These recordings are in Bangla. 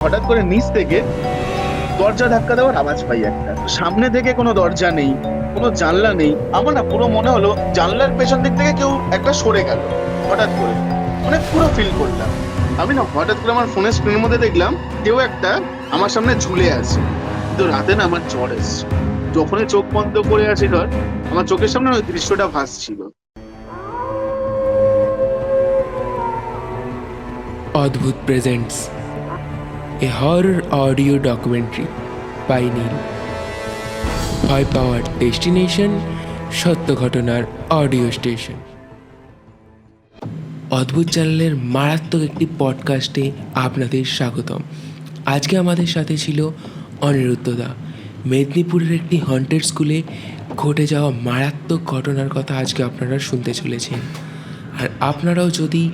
হঠাৎ করে নিচ থেকে দরজা ধাক্কা দেওয়ার আওয়াজ পাই একটা। সামনে থেকে কোনো দরজা নেই, কোনো জানলা নেই। আমার না পুরো মনে হলো জানলার পেছন দিক থেকে কেউ একটা সরে গেল হঠাৎ করে। মানে পুরো ফিল করলাম। আমি না হঠাৎ করে আমার ফোনের স্ক্রিনের মধ্যে দেখলাম কেউ একটা আমার সামনে ঝুলে আছে। কিন্তু রাতে না আমার জ্বর এসছে। যখনই চোখ বন্ধ করে আছি ধর, আমার চোখের সামনে ওই দৃশ্যটা ভাসছিল। Adbhut presents, a horror audio documentary by Neel. ভয় পাওয়ার ডেস্টিনেশন, সত্য ঘটনার অডিও স্টেশন। অদ্ভুত চ্যানেলের মারাত্মক একটি পডকাস্টে আপনাদের স্বাগতম। আজকে আমাদের সাথে ছিল অনিরুদ্ধদা। মেদিনীপুরের একটি হন্টেড স্কুলে ঘটে যাওয়া মারাত্মক ঘটনার কথা আজকে আপনারা শুনতে চলেছেন। আর আপনারাও যদি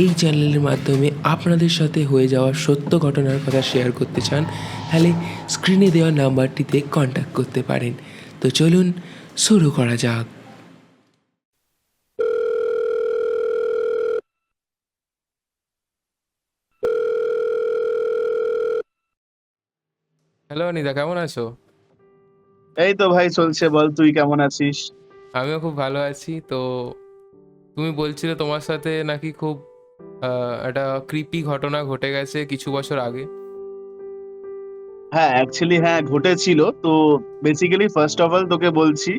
এই চ্যানেলের মাধ্যমে আপনাদের সাথে হয়ে যাওয়া সত্য ঘটনার কথা শেয়ার করতে চান, তাহলে স্ক্রিনে দেওয়া নাম্বারটিতে কন্ট্যাক্ট করতে পারেন। তো চলুন শুরু করা যাক। হ্যালো অনিদা, কেমন আছো? এই তো ভাই চলছে, বল তুই কেমন আছিস? আমিও খুব ভালো আছি। তো তুমি বলছিলে তোমার সাথে নাকি খুব একটা ক্রিপি ঘটনা ঘটে গেছে কিছু বছর আগে। হ্যাঁ, অ্যাকচুয়ালি হ্যাঁ ঘটেছিল তো। বেসিক্যালি ফার্স্ট অফ অল তোকে বলছি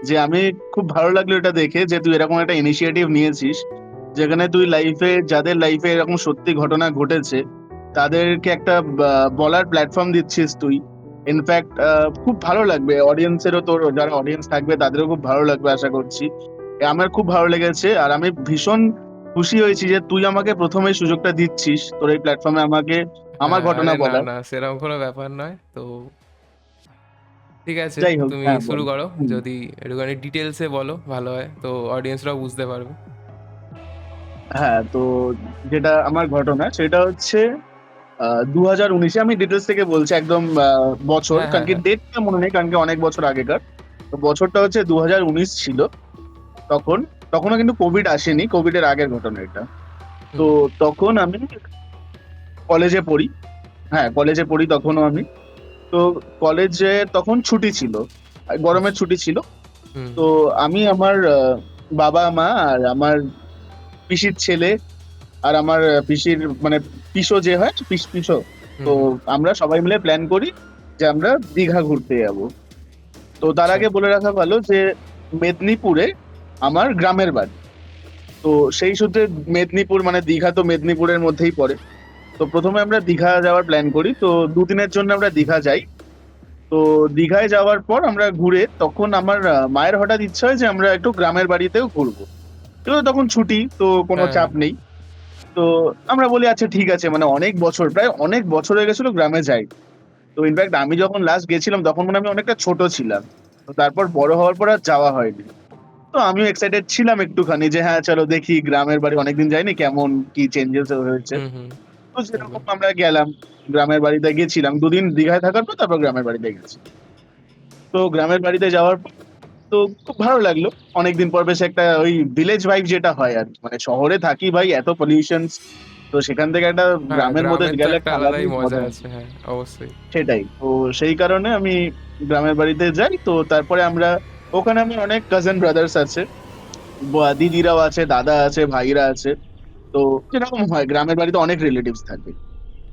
যে আমি খুব ভালো লাগলো এটা দেখে যে তুই এরকম একটা ইনিশিয়েটিভ নিয়েছিস, যেখানে তুই লাইফে যাদের লাইফে এরকম সত্যি ঘটনা ঘটেছে তাদেরকে একটা বলার প্ল্যাটফর্ম দিচ্ছিস তুই। ইনফ্যাক্ট খুব ভালো লাগবে অডিয়েন্সেরও, তোর যারা অডিয়েন্স থাকবে তাদেরও খুব ভালো লাগবে আশা করছি। আমার খুব ভালো লেগেছে আর আমি ভীষণ খুশি হয়েছি যে তুই আমাকে প্রথমে এই সুযোগটা দিচ্ছিস তোর এই প্ল্যাটফর্মে আমাকে আমার হ্যাঁ, ঘটনা আরে না বলার। না, সেরকম কোনো ব্যাপার নয়। তো ঠিক আছে, যাই হোক, তুমি হ্যাঁ বল। শুরু করো। হুম। যদি একটুখানি ডিটেলসে বলো ভালো হয়, তো অডিয়েন্সরাও বুঝতে পারবে। হ্যাঁ তো যেটা আমার ঘটনা সেটা হচ্ছে 2019-এ, আমি ডিটেলস থেকে বলছি একদম বছর, হ্যাঁ কারণ হ্যাঁ কি হ্যাঁ। ডেটটা মনে নেই, কারণ কি অনেক বছর আগেকার। তো বছরটা হচ্ছে 2019 ছিল। তখন তখনও কিন্তু কোভিড আসেনি, কোভিড এর আগের ঘটনা এটা। তো হুম তখন আমি কলেজে পড়ি। হ্যাঁ কলেজে পড়ি তখনও আমি। তো কলেজে তখন ছুটি ছিল, গরমের আচ্ছা। ছুটি ছিল। হুম তো আমি আমার বাবা মা আর আমার পিসির ছেলে আর আমার পিসির মানে পিসো যে হয় পিসো, হুম তো হুম। আমরা সবাই মিলে প্ল্যান করি যে আমরা দীঘা ঘুরতে যাব। তো তার আচ্ছা। আগে বলে রাখা ভালো যে মেদিনীপুরে আমার গ্রামের বাড়ি। তো সেই সূত্রে মেদিনীপুর মানে দীঘা তো মেদিনীপুরের মধ্যেই পড়ে। তো প্রথমে আমরা দীঘা যাওয়ার প্ল্যান করি, তো দুদিনের জন্য আমরা দীঘা যাই। তো দীঘায় যাওয়ার পর আমরা ঘুরে তখন আমার মায়ের হঠাৎ ইচ্ছা হয় যে আমরা একটু গ্রামের বাড়িতেও ঘুরবো। তো তখন ছুটি, তো কোনো হ্যাঁ চাপ নেই। তো আমরা বলি আচ্ছা ঠিক আছে, মানে অনেক বছর, প্রায় অনেক বছর হয়ে গেছিল গ্রামে যাই। তো ইনফ্যাক্ট আমি যখন লাস্ট গেছিলাম তখন মানে আমি অনেকটা ছোট ছিলাম। তো তারপর বড় হওয়ার পর আর যাওয়া হয়নি। তো আমিও এক্সাইটেড ছিলাম একটুখানি যে হ্যাঁ চলো দেখি গ্রামের বাড়ি, অনেকদিন যাইনি, কেমন কি চেঞ্জেস হয়েছে। হুম হুম। তো একদম। সেরকম আমরা গেলাম, গ্রামের বাড়িতে গেছিলাম, দুদিন দীঘায় থাকার পর তারপর গ্রামের বাড়িতে গেছি। তো গ্রামের বাড়িতে যাওয়ার পর তো খুব ভালো লাগলো। অনেকদিন পর বেশ একটা ওই ভিলেজ ভাইব যেটা হয় আর কি। মানে শহরে থাকি ভাই, এত পলিউশন, তো সেখান থেকে একটা হ্যাঁ, গ্রামের মধ্যে গ্রামের তো গেলে একটা একটা আলাদাই আলাদাই মজা মজা। আছে, হ্যাঁ অবশ্যই। সেটাই তো, সেই কারণে আমি গ্রামের বাড়িতে যাই। তো তারপরে আমরা ওখানে আমার অনেক কাজিন ব্রাদার্স আছে, দিদিরাও আছে, দাদা আছে, ভাইরা আছে। তো যেরকম হয় গ্রামের বাড়িতে অনেক রিলেটিভস থাকে।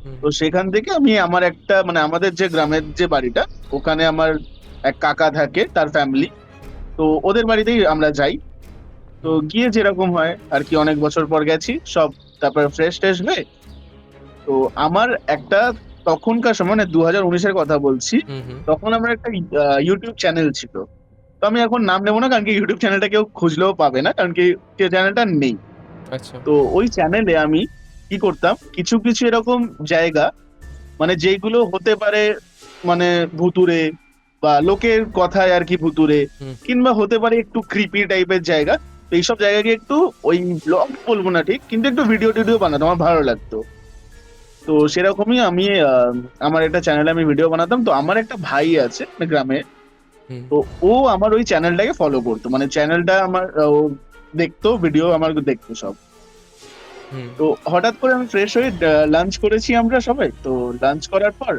হুম তো সেখান থেকে আমি আমার একটা মানে আমাদের যে গ্রামের যে বাড়িটা, ওখানে আমার এক কাকা থাকে, তার ফ্যামিলি। তো ওদের বাড়িতেই আমরা যাই। তো হুম গিয়ে যেরকম হয় আর কি, অনেক বছর পর গেছি সব, তারপর ফ্রেশ ট্রেশ হয়ে। তো আমার একটা তখনকার সময় মানে 2019-এর কথা বলছি, হুম হুম। তখন আমার একটা ইউটিউব চ্যানেল ছিল। তো আমি এখন নাম নেবো না, কারণ কি ইউটিউব চ্যানেলটা কেউ খুঁজলেও পাবে না, কারণ কি চ্যানেলটা নেই। আচ্ছা। তো ওই চ্যানেলে আমি কি করতাম, কিছু কিছু এরকম জায়গা মানে যেগুলো হতে পারে মানে ভুতুড়ে বা লোকের কথায় আর কি ভুতুড়ে, হুম কিংবা হতে পারে একটু ক্রিপি টাইপের জায়গা। তো এইসব জায়গাকে একটু ওই ব্লগ বলবো না ঠিক, কিন্তু একটু ভিডিও টিডিও বানাতাম, আমার ভালো লাগতো। তো সেরকমই আমি আমার একটা চ্যানেলে আমি ভিডিও বানাতাম। তো আমার একটা ভাই আছে মানে গ্রামে। হুম। তো ও আমার ওই চ্যানেলটাকে ফলো করতো, মানে চ্যানেলটা আমার ও দেখতো, ভিডিও আমার দেখতো সব। হুম। তো হঠাৎ করে আমি ফ্রেশ হয়ে লাঞ্চ করেছি আমরা সবাই। তো লাঞ্চ করার পর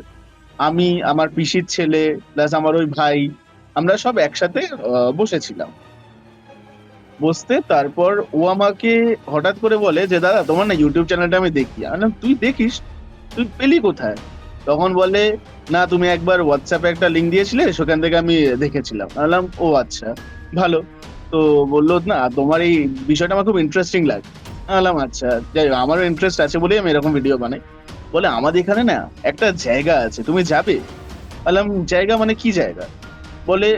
আমি, আমার পিসির ছেলে প্লাস আমার ওই ভাই, আমরা সব একসাথে বসেছিলাম। বসতে তারপর ও আমাকে হঠাৎ করে বলে যে, "দাদা তোমার না YouTube চ্যানেলটা আমি দেখি।" আমি বললাম, "তুই দেখিস? তুই পেলি কোথায়?" তখন বলে, "না তুমি একবার WhatsApp এ একটা লিঙ্ক দিয়েছিলে সেখান থেকে আমি দেখেছিলাম।" আমি বললাম, "ও আচ্ছা, ভালো।" তো বলল, "না তোমার এই বিষয়টা আমার খুব ইন্টারেস্টিং লাগে।" আমি বললাম, "আচ্ছা, যাই হোক আমারও ইন্টারেস্ট আছে বলেই আমি এরকম ভিডিও বানাই।" বলে, "আমাদের এখানে না একটা জায়গা আছে, তুমি যাবে?" বললাম, "জায়গা মানে কি জায়গা?" বলে,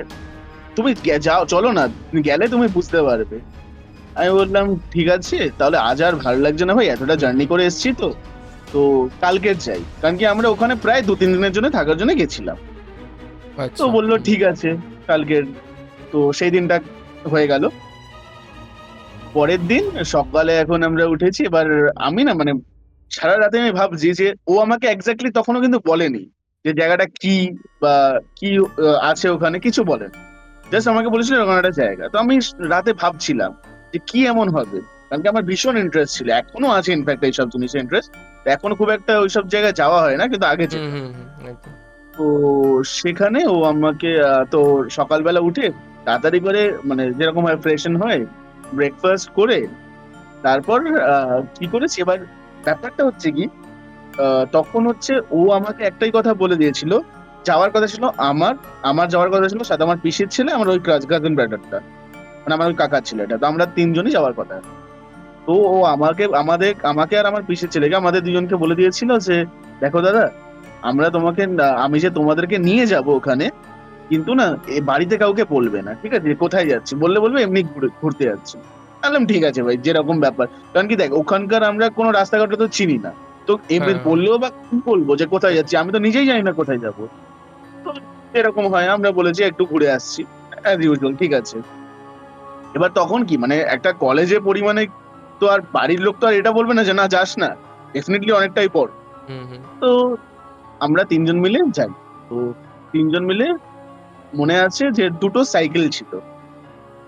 "তুমি যাও চলো না, তুমি গেলে তুমি বুঝতে পারবে।" আমি বললাম, "ঠিক আছে তাহলে আজ আর ভালো লাগছে না ভাই, এতটা হুম, জার্নি হুম। করে এসেছি তো, তো কালকে যাই।" কারণ কি আমরা ওখানে প্রায় ২-৩ দিনের জন্য থাকার জন্য গেছিলাম। তো আচ্ছা। বলল, হুম, "ঠিক আছে কালকের।" তো সেই দিনটা হয়ে গেল। পরের দিন সকালে এখন আমরা উঠেছি। এবার আমি না মানে সারা রাতে আমি ভাবছি যে ও আমাকে এক্সাক্টলি তখনও কিন্তু বলেনি যে জায়গাটা কি বা কি আছে ওখানে, কিছু বলেনি। হুম, জাস্ট আমাকে বলেছিল এরকম একটা জায়গা। তো আমি রাতে ভাবছিলাম যে কি এমন হবে? কারণ কি আমার ভীষণ ইন্টারেস্ট ছিল। এখনো আছে ইনফেক্ট এইসব জিনিসে ইন্টারেস্ট। এখনো খুব একটা ওইসব জায়গায় যাওয়া হয় না। কিন্তু আগে হুম, যেতাম। হুম, হুম, একদম। তো সেখানে ও আমাকে তো সকালবেলা উঠে তাড়াতাড়ি করে মানে যেরকম হয় ফ্রেশন হয়ে ব্রেকফাস্ট করে তারপর কি করেছি এবার ব্যাপারটা হচ্ছে কি তখন হচ্ছে ও আমাকে একটাই কথা বলে দিয়েছিল। যাওয়ার কথা ছিল আমার, আমার যাওয়ার কথা ছিল সাথে আমার পিসির ছেলে, আমার ওই কাজিন ব্রাদারটা। মানে আমার ওই কাকার ছেলেটা। তো আমরা ৩ জনই যাওয়ার কথা। তো ও আমাকে আর আমার পিসির ছেলেকে আমাদের ২ জনকে বলে দিয়েছিল যে, "দেখো দাদা, আমরা তোমাকে আমি যে তোমাদেরকে নিয়ে যাবো ওখানে, কিন্তু না বাড়িতে কাউকে বলবে না। ঠিক আছে? কোথায় যাচ্ছি? বলবে এমনি ঘুরতে যাচ্ছি।" আমি বললাম, "ঠিক আছে ভাই, যেরকম ব্যাপার।" কারণ কি দেখ ওখানকার আমরা কোন রাস্তাঘাটও তো চিনি না। তো এমনি হ্যাঁ, হ্যাঁ। বললেও বা কি বলবো যে কোথায় যাচ্ছি? আমি তো নিজেই জানি না কোথায় যাবো। তো এরকম হয় আমরা বলেছি একটু ঘুরে আসছি। অ্যাজ ইউজুয়াল ঠিক আছে। এবার তখন কি মানে একটা কলেজে পড়ি মানে তো আর বাড়ির লোক তো আর এটা বলবে না যে, "না যাস না।" ডেফিনিটলি অনেকটাই পর। হুম, হুম। তো আমরা ৩ জন মিলে যাই। তো ৩ জন মিলে মনে আছে যে ২ টো সাইকেল ছিল।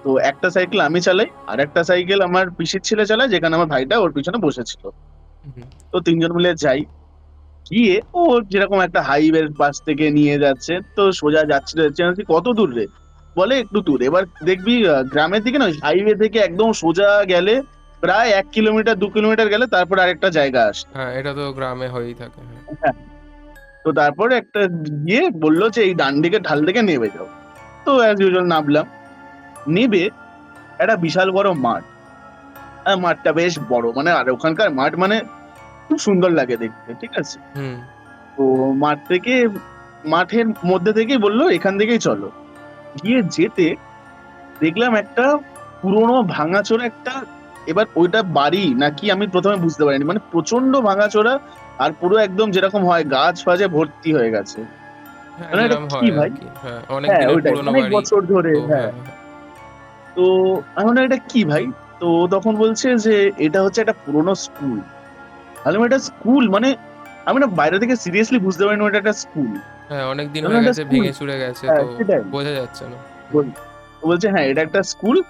তো একটা সাইকেল আমি চালাই, আরেকটা সাইকেল আমার পিসির ছেলে চালায় যেখানে আমার ভাইটা ওর পিছনে বসেছিল। হুম, তো ৩ জন মিলে যাই। গিয়ে ও যেরকম একটা হাইওয়ের পাশ থেকে নিয়ে যাচ্ছে। তো সোজা যাচ্ছি, আমি বলছি, "কত দূর রে?" বলে, "একটু দূর।" এবার দেখবি গ্রামের দিকে না হাইওয়ে থেকে একদম সোজা গেলে প্রায় ১ কিলোমিটার ২ কিলোমিটার গেলে তারপরে আরেকটা জায়গা আসে। হ্যাঁ, এটা তো গ্রামে হয়েই থাকে। হ্যাঁ। হ্যাঁ। তো তারপরে একটা গিয়ে বলল যে, "এই ডান দিকের ঢাল থেকে নেমে যাও।" তো অ্যাজ ইউজুয়াল নামলাম। নেমে একটা বিশাল বড় মাঠ। মাঠটা বেশ বড়। মানে আর ওখানকার মাঠ মানে খুব সুন্দর লাগে দেখতে। ঠিক আছে? হুম। তো মাঠ থেকে মাঠের মধ্যে থেকেই বলল, "এখান থেকেই চলো।" গিয়ে যেতে দেখলাম একটা পুরোনো ভাঙাচোরা একটা এবার ওইটা বাড়ি নাকি আমি ১ম এ বুঝতে পারিনি। মানে প্রচন্ড ভাঙাচোরা আর পুরো একদম যেরকম হয় গাছ-ফাজে ভর্তি হয়ে গেছে। হ্যাঁ, মানে এটা যেরকম কি হয় ভাই? আরকি। হ্যাঁ, অনেক হ্যাঁ, দিনের ওইটাই। পুরোনো অনেক বাড়ি। বছর ধরে তো হ্যাঁ। হ্যাঁ, হ্যাঁ। তো আমি বললাম, "এটা কি ভাই?" তো তখন বলছে যে, "এটা হচ্ছে একটা পুরোনো স্কুল।" আমি বললাম, "এটা স্কুল মানে?" আমি না বাইরে থেকে সিরিয়াসলি বুঝতে পারিনি ওটা একটা স্কুল। হ্যাঁ, অনেকদিন আমি বললাম, হয়ে "এটা গেছে, স্কুল?" ভেঙে চুরে গেছে তো হ্যাঁ, সেটাই। বোঝা যাচ্ছে না। হুম। বল ও বলছে, "হ্যাঁ, এটা একটা স্কুল।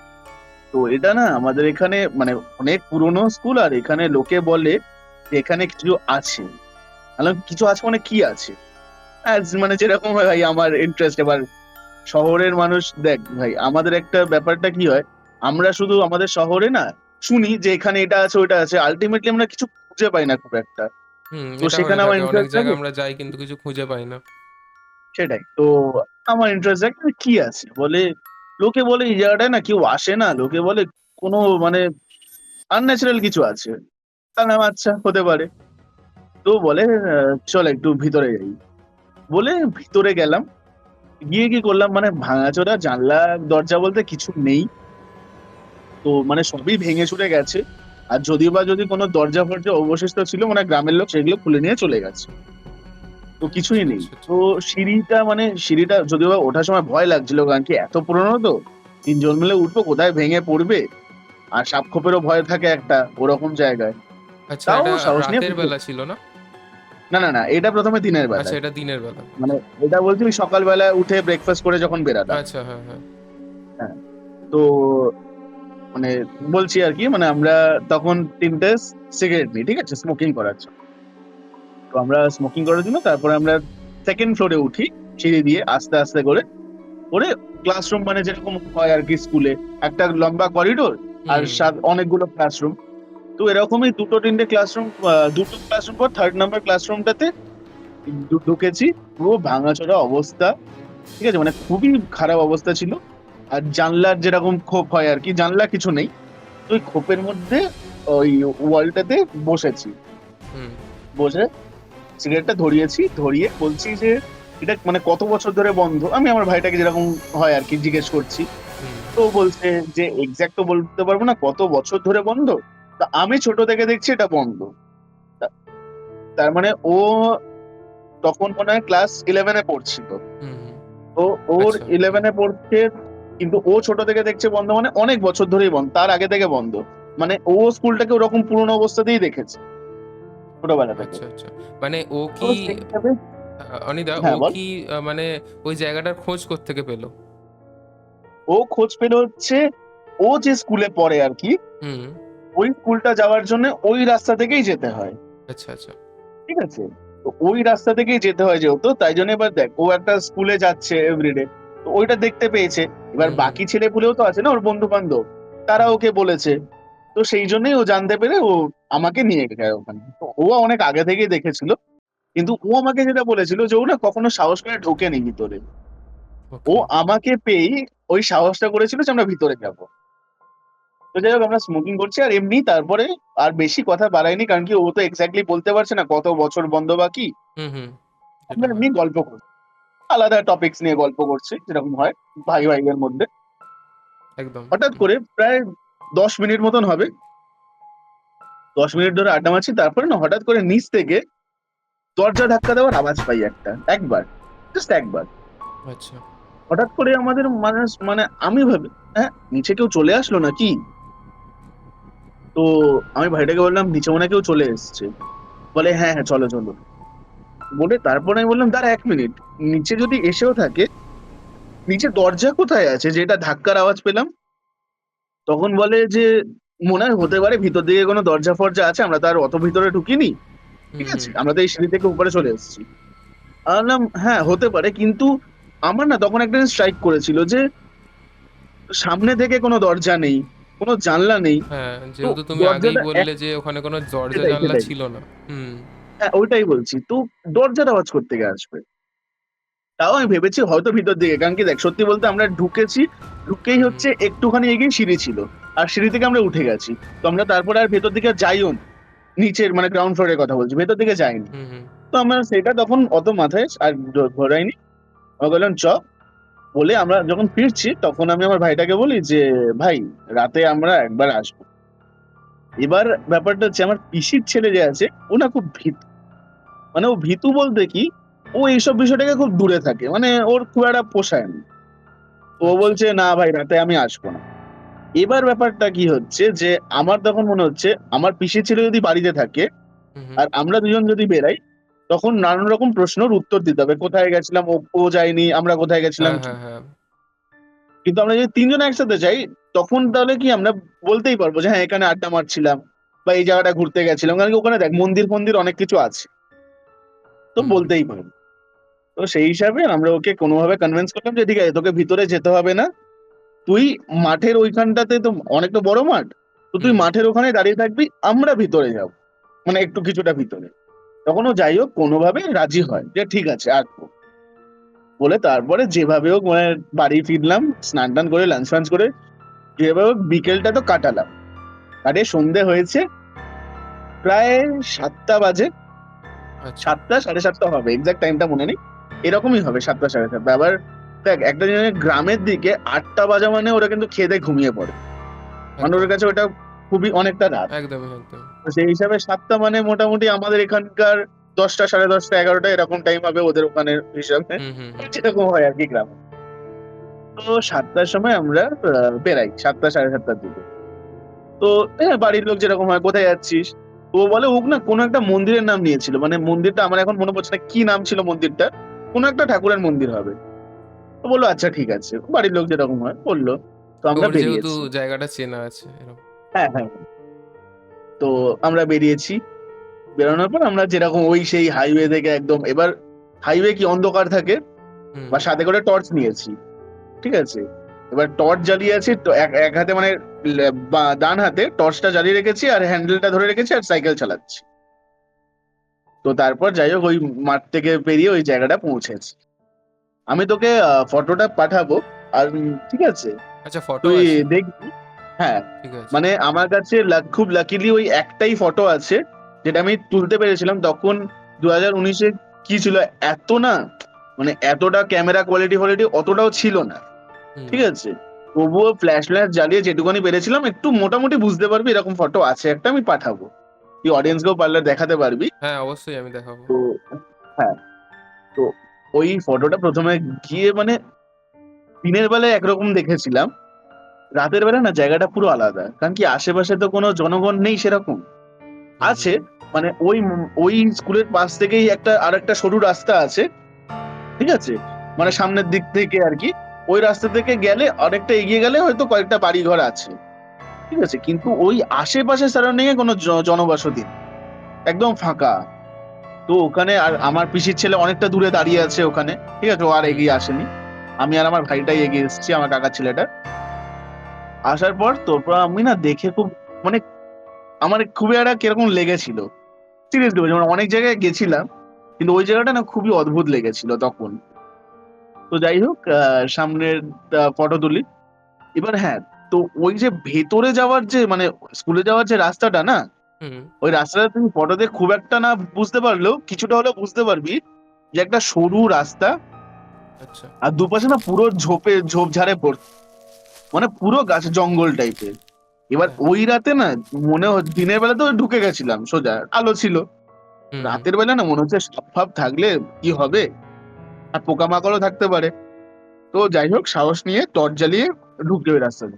তো এটা না আমাদের এখানে মানে অনেক পুরোনো স্কুল আর এখানে লোকে বলে যে এখানে কিছু আছে।" আমি বললাম, "কিছু আছে মানে কি আছে?" মানে যেরকম হয় ভাই আমার ইন্টারেস্ট এবার শহরের মানুষ দেখ ভাই আমাদের একটা ব্যাপারটা কি হয়, আমরা শুধু আমাদের শহরে না শুনি যে এখানে এটা আছে ওইটা আছে। আল্টিমেটলি আমরা কিছু খুঁজে পাই না খুব একটা। হুম, তো এটা সেখানে হয়ে আমার থাকে। অনেক ইন্টারেস্ট জায়গায় জাগে আমরা যাই কিন্তু কিছু খুঁজে পাই না। সেটাই। তো আমার ইন্টারেস্ট জাগে কি আছে? বলে লোকে বলে এই জায়গাটায় না কেউ আসে না। লোকে বলে কোনো মানে আনন্যাচারাল কিছু আছে। আমি বললাম, "আচ্ছা হতে পারে।" তো বলে, চল একটু ভিতরে যাই।" বলে ভিতরে গেলাম। গিয়ে কি করলাম মানে ভাঙাচোরা জানলা দরজা বলতে কিছু নেই। তো মানে সবই ভেঙে চুরে গেছে। আর যদিও বা যদি কোনো দরজা-ফরজা অবশিষ্ট ছিল মানে গ্রামের লোক সেগুলো খুলে নিয়ে চলে গেছে। তো কিছুই আচ্ছা, নেই। আচ্ছা, আচ্ছা। তো সিঁড়িটা যদিও বা ওঠার সময় ভয় লাগছিল কারণ কি এত পুরনো তো ৩ জন মিলে উঠবো কোথায় ভেঙে পড়বে। আর সাপখোপেরও ভয় থাকে একটা ওরকম জায়গায়। আচ্ছা, তাও এটা সাহস নিয়ে রাতের বেলা ছিল না? না, এটা ১ম এ দিনের আচ্ছা, বেলায়। এটা দিনের বেলা। মানে এটা বলছি ওই সকালবেলা উঠে ব্রেকফাস্ট করে যখন বেরালাম। আচ্ছা, হ্যাঁ, হ্যাঁ। হ্যাঁ। তো মানে বলছি আর কি, মানে আমরা তখন 3টে সিগারেট নিই, ঠিক আছে, স্মোকিং করার জন্য। তো আমরা স্মোকিং করার জন্য তারপরে আমরা সেকেন্ড ফ্লোরে উঠি সিঁড়ি দিয়ে আস্তে আস্তে করে করে ক্লাসরুম, মানে যেরকম হয় আর কি স্কুলে, একটা লম্বা করিডোর আর হুম। অনেকগুলো ক্লাসরুম। তো এরকমই 2-3টে ক্লাসরুম, 2টো ক্লাসরুম পর 3rd নাম্বার ক্লাসরুমটাতে ঢুকেছি। পুরো ভাঙাচোরা অবস্থা, ঠিক আছে, মানে খুবই খারাপ অবস্থা ছিল। আর জানলার যেরকম খোপ হয় আর কি, জানলা কিছু নেই, তো ওই খোপের মধ্যে ওই ওয়ালটাতে বসেছি। হুম। বসে সিগারেটটা ধরিয়েছি, ধরিয়ে বলছি যে এটা মানে কত বছর ধরে বন্ধ, আমি আমার ভাইটাকে যেরকম হয় আর কি জিজ্ঞেস করছি। হুম। তো ও বলছে যে এক্সাক্ট তো বলতে পারবো না কত বছর ধরে বন্ধ, তা আমি ছোট থেকে দেখছি এটা বন্ধ। তা- তার মানে ও তখন মনে হয় ক্লাস 11-এ পড়ছিল। হুম। হুম। তো ওর আচ্ছা। হুম। 11-এ পড়ছে, কিন্তু ও ছোট থেকে দেখছে বন্ধ, মানে অনেক বছর ধরেই বন্ধ, তার আগে থেকে বন্ধ। মানে ও স্কুলটাকে ওরকম পুরোনো অবস্থাতেই দেখেছে ছোটবেলা থেকে। আচ্ছা, আচ্ছা। মানে ও তো কি সেই হিসাবে, অনিদা ও হ্যাঁ বল। কি মানে ওই জায়গাটার খোঁজ কোত্থেকে পেল? ও খোঁজ পেল হচ্ছে, ও যে স্কুলে পড়ে আর কি, হুম। ওই স্কুলটা যাওয়ার জন্য ওই রাস্তা থেকেই যেতে হয়, আচ্ছা, আচ্ছা। ঠিক আছে। তো ওই রাস্তা থেকেই যেতে হয় যেহেতু, তাই জন্য এবার দেখ ও একটা স্কুলে যাচ্ছে এভরিডে, তো ওইটা দেখতে পেয়েছে। এবার হুম, হুম, বাকি ছেলেপুলেও তো আছে না ওর বন্ধু বান্ধব, তারা হুম। ওকে বলেছে। তো সেই জন্যই ও জানতে পেরে ও আমাকে নিয়ে যায় ওখানে। তো ও অনেক আগে থেকেই দেখেছিল, কিন্তু ও আমাকে যেটা বলেছিল যে ও না কখনো সাহস করে ঢোকেনি ভিতরে। ও ওকে। আমাকে পেয়েই ওই সাহসটা করেছিল যে আমরা ভিতরে যাব। তো যাই হোক আমরা স্মোকিং করছি আর এমনি তারপরে আর বেশি কথা বাড়াইনি, কারণ কি ও তো এক্স্যাক্টলি বলতে পারছে না কত বছর বন্ধ বা কি। হুম, হুম। আমরা সেটা হয়। এমনি গল্প করছি, আলাদা টপিকস নিয়ে গল্প করছি যেরকম হয় ভাই ভাইদের মধ্যে। একদম। হঠাৎ হুম। করে প্রায় 10 মিনিট মতন হবে, 10 মিনিট ধরে আড্ডা মারছি, তারপরে না হঠাৎ করে নিচ থেকে দরজা ধাক্কা দেওয়ার আওয়াজ পাই একটা, একবার, জাস্ট একবার। আচ্ছা। হঠাৎ করে আমাদের মানুষ, মানে আমি ভাবি হ্যাঁ নিচে কেউ চলে আসলো নাকি। তো আমি ভাইটাকে বললাম নিচে মনে হয় কেউ চলে এসেছে। বলে হ্যাঁ হ্যাঁ চলো চলো। বলে তারপরে আমি বললাম দাঁড়া 1 মিনিট, নিচে যদি এসেও থাকে, নিচে দরজা কোথায় আছে যেটা ধাক্কার আওয়াজ পেলাম। তখন বলে যে মনে হয় হতে পারে ভিতর দিকে কোনো দরজা ফরজা আছে, আমরা তো আর অত ভিতরে ঢুকিনি, হুম, ঠিক আছে, হুম। আমরা তো এই সিঁড়ি থেকে উপরে চলে এসেছি। আমি বললাম হ্যাঁ হতে পারে, কিন্তু আমার না তখন একটা স্ট্রাইক করেছিল যে সামনে থেকে কোনো দরজা নেই, কোনো জানলা নেই। হ্যাঁ, তো যেহেতু তুমি আগেই দরজাটা বললে যে ওখানে কোনো দরজা সেটাই জানলা সেটাই, ছিল না। হুম। হ্যাঁ ওইটাই বলছি, তো দরজার আওয়াজ করতে আসবে। তাও আমি ভেবেছি হয়তো ভিতর দিকে, কারণ কি দেখ সত্যি বলতে আমরা ঢুকেছি, ঢুকেই হুম, হুম। হচ্ছে একটুখানি এগিয়ে সিঁড়ি ছিল, আর সিঁড়ি থেকে আমরা উঠে গেছি। তো আমরা তারপরে আর ভেতর দিকে যাইও নি, নিচের মানে গ্রাউন্ড ফ্লোরের কথা বলছি, ভেতর দিকে যাইনি। হুম, হুম। তো আমরা সেটা তখন অত মাথায় আর ঘোরাইনি। আমরা বললাম চ। বলে আমরা যখন ফিরছি তখন আমি আমার ভাইটাকে বলি যে ভাই রাতে আমরা একবার আসবো। এবার ব্যাপারটা হচ্ছে আমার পিসির ছেলে যে আছে ও না খুব ভীতু, মানে ও ভীতু বলতে কি, ও এইসব বিষয় থেকে খুব দূরে থাকে, মানে ওর খুব একটা পোষায় না। তো ও আচ্ছা। বলছে না ভাই রাতে আমি আসবো না। এবার ব্যাপারটা কি হচ্ছে যে আমার তখন মনে হচ্ছে আমার পিসির ছেলে যদি বাড়িতে থাকে হুম, হুম। আর আমরা দুজন যদি বেরাই, তখন নানান রকম প্রশ্নের উত্তর দিতে হবে, কোথায় গেছিলাম, ও ও যায়নি, আমরা কোথায় গেছিলাম হ্যাঁ, কি। হ্যাঁ, হ্যাঁ। কিন্তু আমরা যদি তিনজন একসাথে যাই, তখন তাহলে কি আমরা বলতেই পারবো যে হ্যাঁ এখানে আড্ডা মারছিলাম বা এই জায়গাটা ঘুরতে গেছিলাম, কারণ কি ওখানে দেখ মন্দির ফন্দির অনেক কিছু আছে, তো হুম, বলতেই পারবো। তো সেই হিসাবে আমরা ওকে কোনোভাবে কনভিন্স করলাম যে ঠিক আছে তোকে ভিতরে যেতে হবে না, তুই মাঠের ওইখানটাতে তো অনেকটা বড় মাঠ, তো তুই হুম, মাঠের ওখানে দাঁড়িয়ে থাকবি, আমরা ভিতরে যাব, মানে একটু কিছুটা ভিতরে। তখন ও যাই হোক কোনোভাবে রাজি হয় যে ঠিক আছে আসবো। বলে তারপরে যেভাবে হোক মানে বাড়ি ফিরলাম, স্নান টান করে লাঞ্চ ফাঞ্চ করে যেভাবে হোক বিকেলটা তো কাটালাম। আরে সন্ধে হয়েছে, প্রায় 7টা বাজে, আচ্ছা। 7টা 7:30 হবে, এক্সাক্ট টাইমটা মনে নেই, এরকমই হবে 7টা 7:30। আবার দেখ একটা জিনিস, গ্রামের দিকে 8টা বাজা মানে ওরা কিন্তু খেয়ে দেয়ে ঘুমিয়ে পড়ে, মানে ওর একদম। কাছে ওটা খুবই অনেকটা রাত। একদমই, একদমই। তো সেই হিসাবে 7টা মানে মোটামুটি আমাদের এখানকার 10টা সাড়ে 10টা 11টা এরকম টাইম হবে ওদের ওখানের হিসাবে, হুম, হুম, হুম। যেরকম হয় আর কি গ্রামে। তো 7টার সময় আমরা বেরাই, 7টা 7:30টার দিকে। তো হ্যাঁ বাড়ির লোক যেরকম হয় কোথায় যাচ্ছিস, তো ও বলে ও না কোনো একটা মন্দিরের নাম নিয়েছিল, মানে মন্দিরটা আমার এখন মনে পড়ছে না কি নাম ছিল মন্দিরটা, কোনো একটা ঠাকুরের মন্দির হবে। তো বললো আচ্ছা ঠিক আছে, বাড়ির লোক যেরকম হয় বললো। তো আমরা তোর যেহেতু বেরিয়েছি। জায়গাটা চেনা আছে এরকম। হ্যাঁ, হ্যাঁ। তো আমরা বেরিয়েছি। বেরোনোর পর আমরা যেরকম ওই সেই হাইওয়ে থেকে একদম, এবার হাইওয়ে কি অন্ধকার থাকে, হুম বা হুম, সাথে করে টর্চ নিয়েছি। ঠিক আছে, এবার টর্চ জ্বালিয়ে আছি তো এক এক হাতে মানে ডান হাতে টর্চটা জ্বালিয়ে রেখেছি আর হ্যান্ডেলটা ধরে রেখেছি আর সাইকেল চালাচ্ছি। তো তারপর যাই হোক ওই মাঠ থেকে পেরিয়ে ওই জায়গাটা পৌঁছেছি। আমি তোকে ফটোটা পাঠাবো। আর ঠিক আছে, আচ্ছা ফটো তুই আছে, দেখবি। হ্যাঁ, ঠিক আছে। মানে আমার কাছে খুব লাকিলি ওই একটাই ফটো আছে যেটা আমি তুলতে পেরেছিলাম তখন। 2019-এ কি ছিল, এত না, মানে এতটা ক্যামেরা কোয়ালিটি ফোয়ালিটি অতটাও ছিল না। হুম ঠিক আছে, তবুও ফ্ল্যাশ জ্বালিয়ে যেটুকুনি পেরেছিলাম একটু মোটামুটি বুঝতে পারবি এরকম ফটো আছে একটা, আমি পাঠাবো। তুই অডিয়েন্সকেও পারলে দেখাতে পারবি। হ্যাঁ অবশ্যই আমি দেখাবো। তো হ্যাঁ, তো ওই ফটোটা প্রথমে গিয়ে মানে দিনের বেলায় একরকম দেখেছিলাম, রাতের বেলা না জায়গাটা পুরো আলাদা, কারণ কি আশেপাশে তো কোনো জনগণ নেই সেরকম। হুম হুম আছে, মানে ওই স্কুলের পাশ থেকেই আর একটা সরু রাস্তা আছে। ঠিক আছে, মানে হুম সামনের দিক থেকে আর কি। ওই রাস্তা থেকে গেলে অনেকটা এগিয়ে গেলে হয়তো কয়েকটা বাড়ি ঘর আছে। ঠিক আছে, কিন্তু ওই আশেপাশে সারাউন্ডিং এ কোনো জনবসতি নেই, একদম ফাঁকা। তো ওখানে আর আমার পিসির ছেলে অনেকটা দূরে দাঁড়িয়ে আছে ওখানে। ঠিক আছে, ও আর হুম এগিয়ে আসেনি। আমি আর আমার ভাইটাই এগিয়ে এসেছি, আমার কাকার ছেলেটা। আসার পর তারপর আমি না দেখে খুব, মানে আমার খুবই একটা কিরকম লেগেছিল। সিরিয়াসলি বলছি, মানে অনেক জায়গায় গেছিলাম কিন্তু ওই জায়গাটা না খুবই অদ্ভুত লেগেছিল তখন। তো যাই হোক, সামনের ফটো তুলি। এবার হ্যাঁ, তো ওই যে ভেতরে যাওয়ার যে মানে স্কুলে যাওয়ার যে রাস্তাটা না, হুম, ওই রাস্তাটা তুমি ফটোতে খুব একটা না বুঝতে পারলেও কিছুটা হলেও বুঝতে পারবি যে একটা সরু রাস্তা, আচ্ছা। আর দুপাশে না পুরো ঝোপঝাড়ে ভর্তি, মানে পুরো গাছ জঙ্গল টাইপের। এবার হ্যাঁ, ওই রাতে না দিনের বেলা তো ঢুকে গেছিলাম সোজা, আলো ছিল। হুম হুম রাতের বেলা না মনে হচ্ছে সাপ ফাপ থাকলে কি হবে, আর পোকামাকড়ও থাকতে পারে। তো যাই হোক সাহস নিয়ে টর্চ জ্বালিয়ে ঢুকতে ওই রাস্তাতে।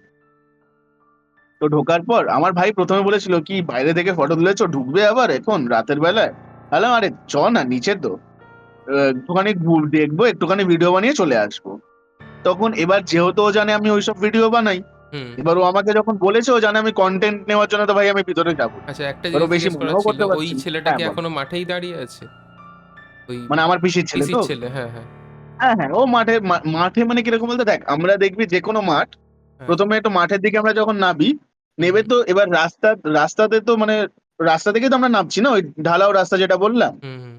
তো ঢোকার পর আমার ভাই প্রথমে বলেছিল কি বাইরে থেকে ফটো তুলেছো, ঢুকবে আবার এখন রাতের বেলায়? বললাম আরে চ না, নিচে তো একটুখানি দেখবো, একটুখানি ভিডিও বানিয়ে চলে আসবো। তখন এবার যেহেতু ও জানে আমি ওইসব ভিডিও বানাই, হুম। এবার ও আমাকে যখন বলেছে ও জানে আমি কন্টেন্ট নেওয়ার জন্য, তো ভাই আমি ভিতরে যাবো। আচ্ছা একটা এবার ও জিনিস বেশি জিজ্ঞেস করার মনেও ছিল, করতে ওই পারছি না। ছেলেটা হ্যাঁ কি বল। এখনো মাঠেই দাঁড়িয়ে আছে? ওই মানে আমার পিসির ছেলে পিসির তো। ছেলে, হ্যাঁ হ্যাঁ হ্যাঁ, হ্যাঁ, ও মাঠে মাঠে মানে কিরকম বলতে দেখ, আমরা দেখবি যে কোনো মাঠ হ্যাঁ। প্রথমে একটু মাঠের দিকে আমরা যখন নামি, হুম নেবে হুম তো এবার রাস্তাতে তো মানে রাস্তা থেকে তো আমরা নামছি না, ওই ঢালাও রাস্তা যেটা বললাম, হুম হুম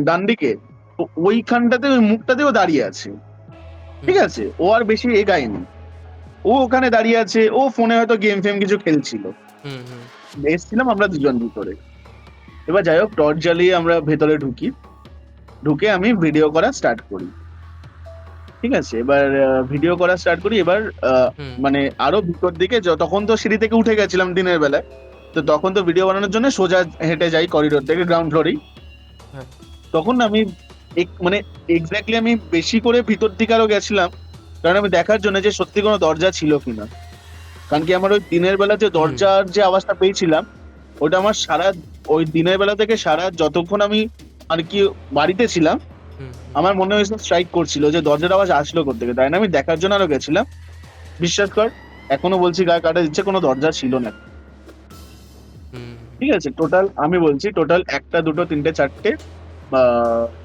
ডান দিকে। তো ওইখানটাতে ওই মুখটাতেও দাঁড়িয়ে আছে। হুম ঠিক আছে, ও আর বেশি এগায়নি। ও ওখানে দাঁড়িয়ে আছে, ও ফোনে হয়তো গেম ফেম কিছু খেলছিল। হুম হুম এসছিলাম আমরা দুজন ভিতরে। এবার যাই হোক টর্চ জ্বালিয়ে আমরা ভেতরে ঢুকি। ঢুকে আমি ভিডিও করা স্টার্ট করি। ঠিক আছে, এবার ভিডিও করা স্টার্ট করি। এবার হুম মানে আরো ভিতর দিকে তখন তো সিঁড়ি থেকে উঠে গেছিলাম দিনের বেলায়। তো তখন তো ভিডিও বানানোর জন্য সোজা হেঁটে যাই করিডোর থেকে গ্রাউন্ড ফ্লোরেই। হ্যাঁ তখন আমি মানে এক্স্যাক্টলি আমি বেশি করে ভিতর দিকে আরো গেছিলাম, কারণ আমি দেখার জন্য যে সত্যি কোনো দরজা ছিল কিনা। কারণ কি আমার ওই দিনের বেলা যে হুম দরজার যে আওয়াজটা পেয়েছিলাম, ওটা আমার ওই দিনের বেলা থেকে যতক্ষণ আমি আর কি বাড়িতে ছিলাম, হুম হুম আমার মনে হয়েছিল স্ট্রাইক করছিল যে দরজার আওয়াজ আসলো কোত্থেকে। তাই না আমি দেখার জন্য আরো গেছিলাম। বিশ্বাস কর, এখনো বলছি গায়ে কাটা দিচ্ছে, কোনো দরজা ছিল না। হুম ঠিক আছে, টোটাল আমি বলছি টোটাল একটা দুটো তিনটে চারটে,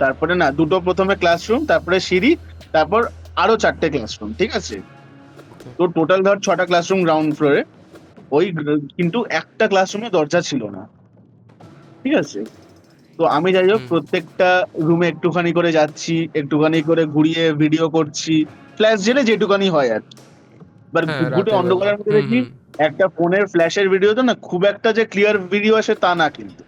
তারপরে না দুটো প্রথমে ক্লাসরুম, তারপরে সিঁড়ি, তারপর আরো চারটে ক্লাসরুম। ঠিক আছে, okay, তো টোটাল ধর ছটা ক্লাসরুম গ্রাউন্ড ফ্লোরে। কিন্তু একটা ক্লাসরুমে দরজা ছিল না। ঠিক আছে, তো আমি যাই হোক হুম প্রত্যেকটা রুমে একটুখানি করে যাচ্ছি, একটুখানি করে ঘুরিয়ে ভিডিও করছি, ফ্ল্যাশ জেলে যেটুকানি হয় আর কি। এবার হ্যাঁ ঘুটঘুটে রাতের বেলা, অন্ধকারের মধ্যে হুম দেখি হুম। একটা ফোনের ফ্ল্যাশের ভিডিও তো না খুব একটা যে ক্লিয়ার ভিডিও আসে তা না, কিন্তু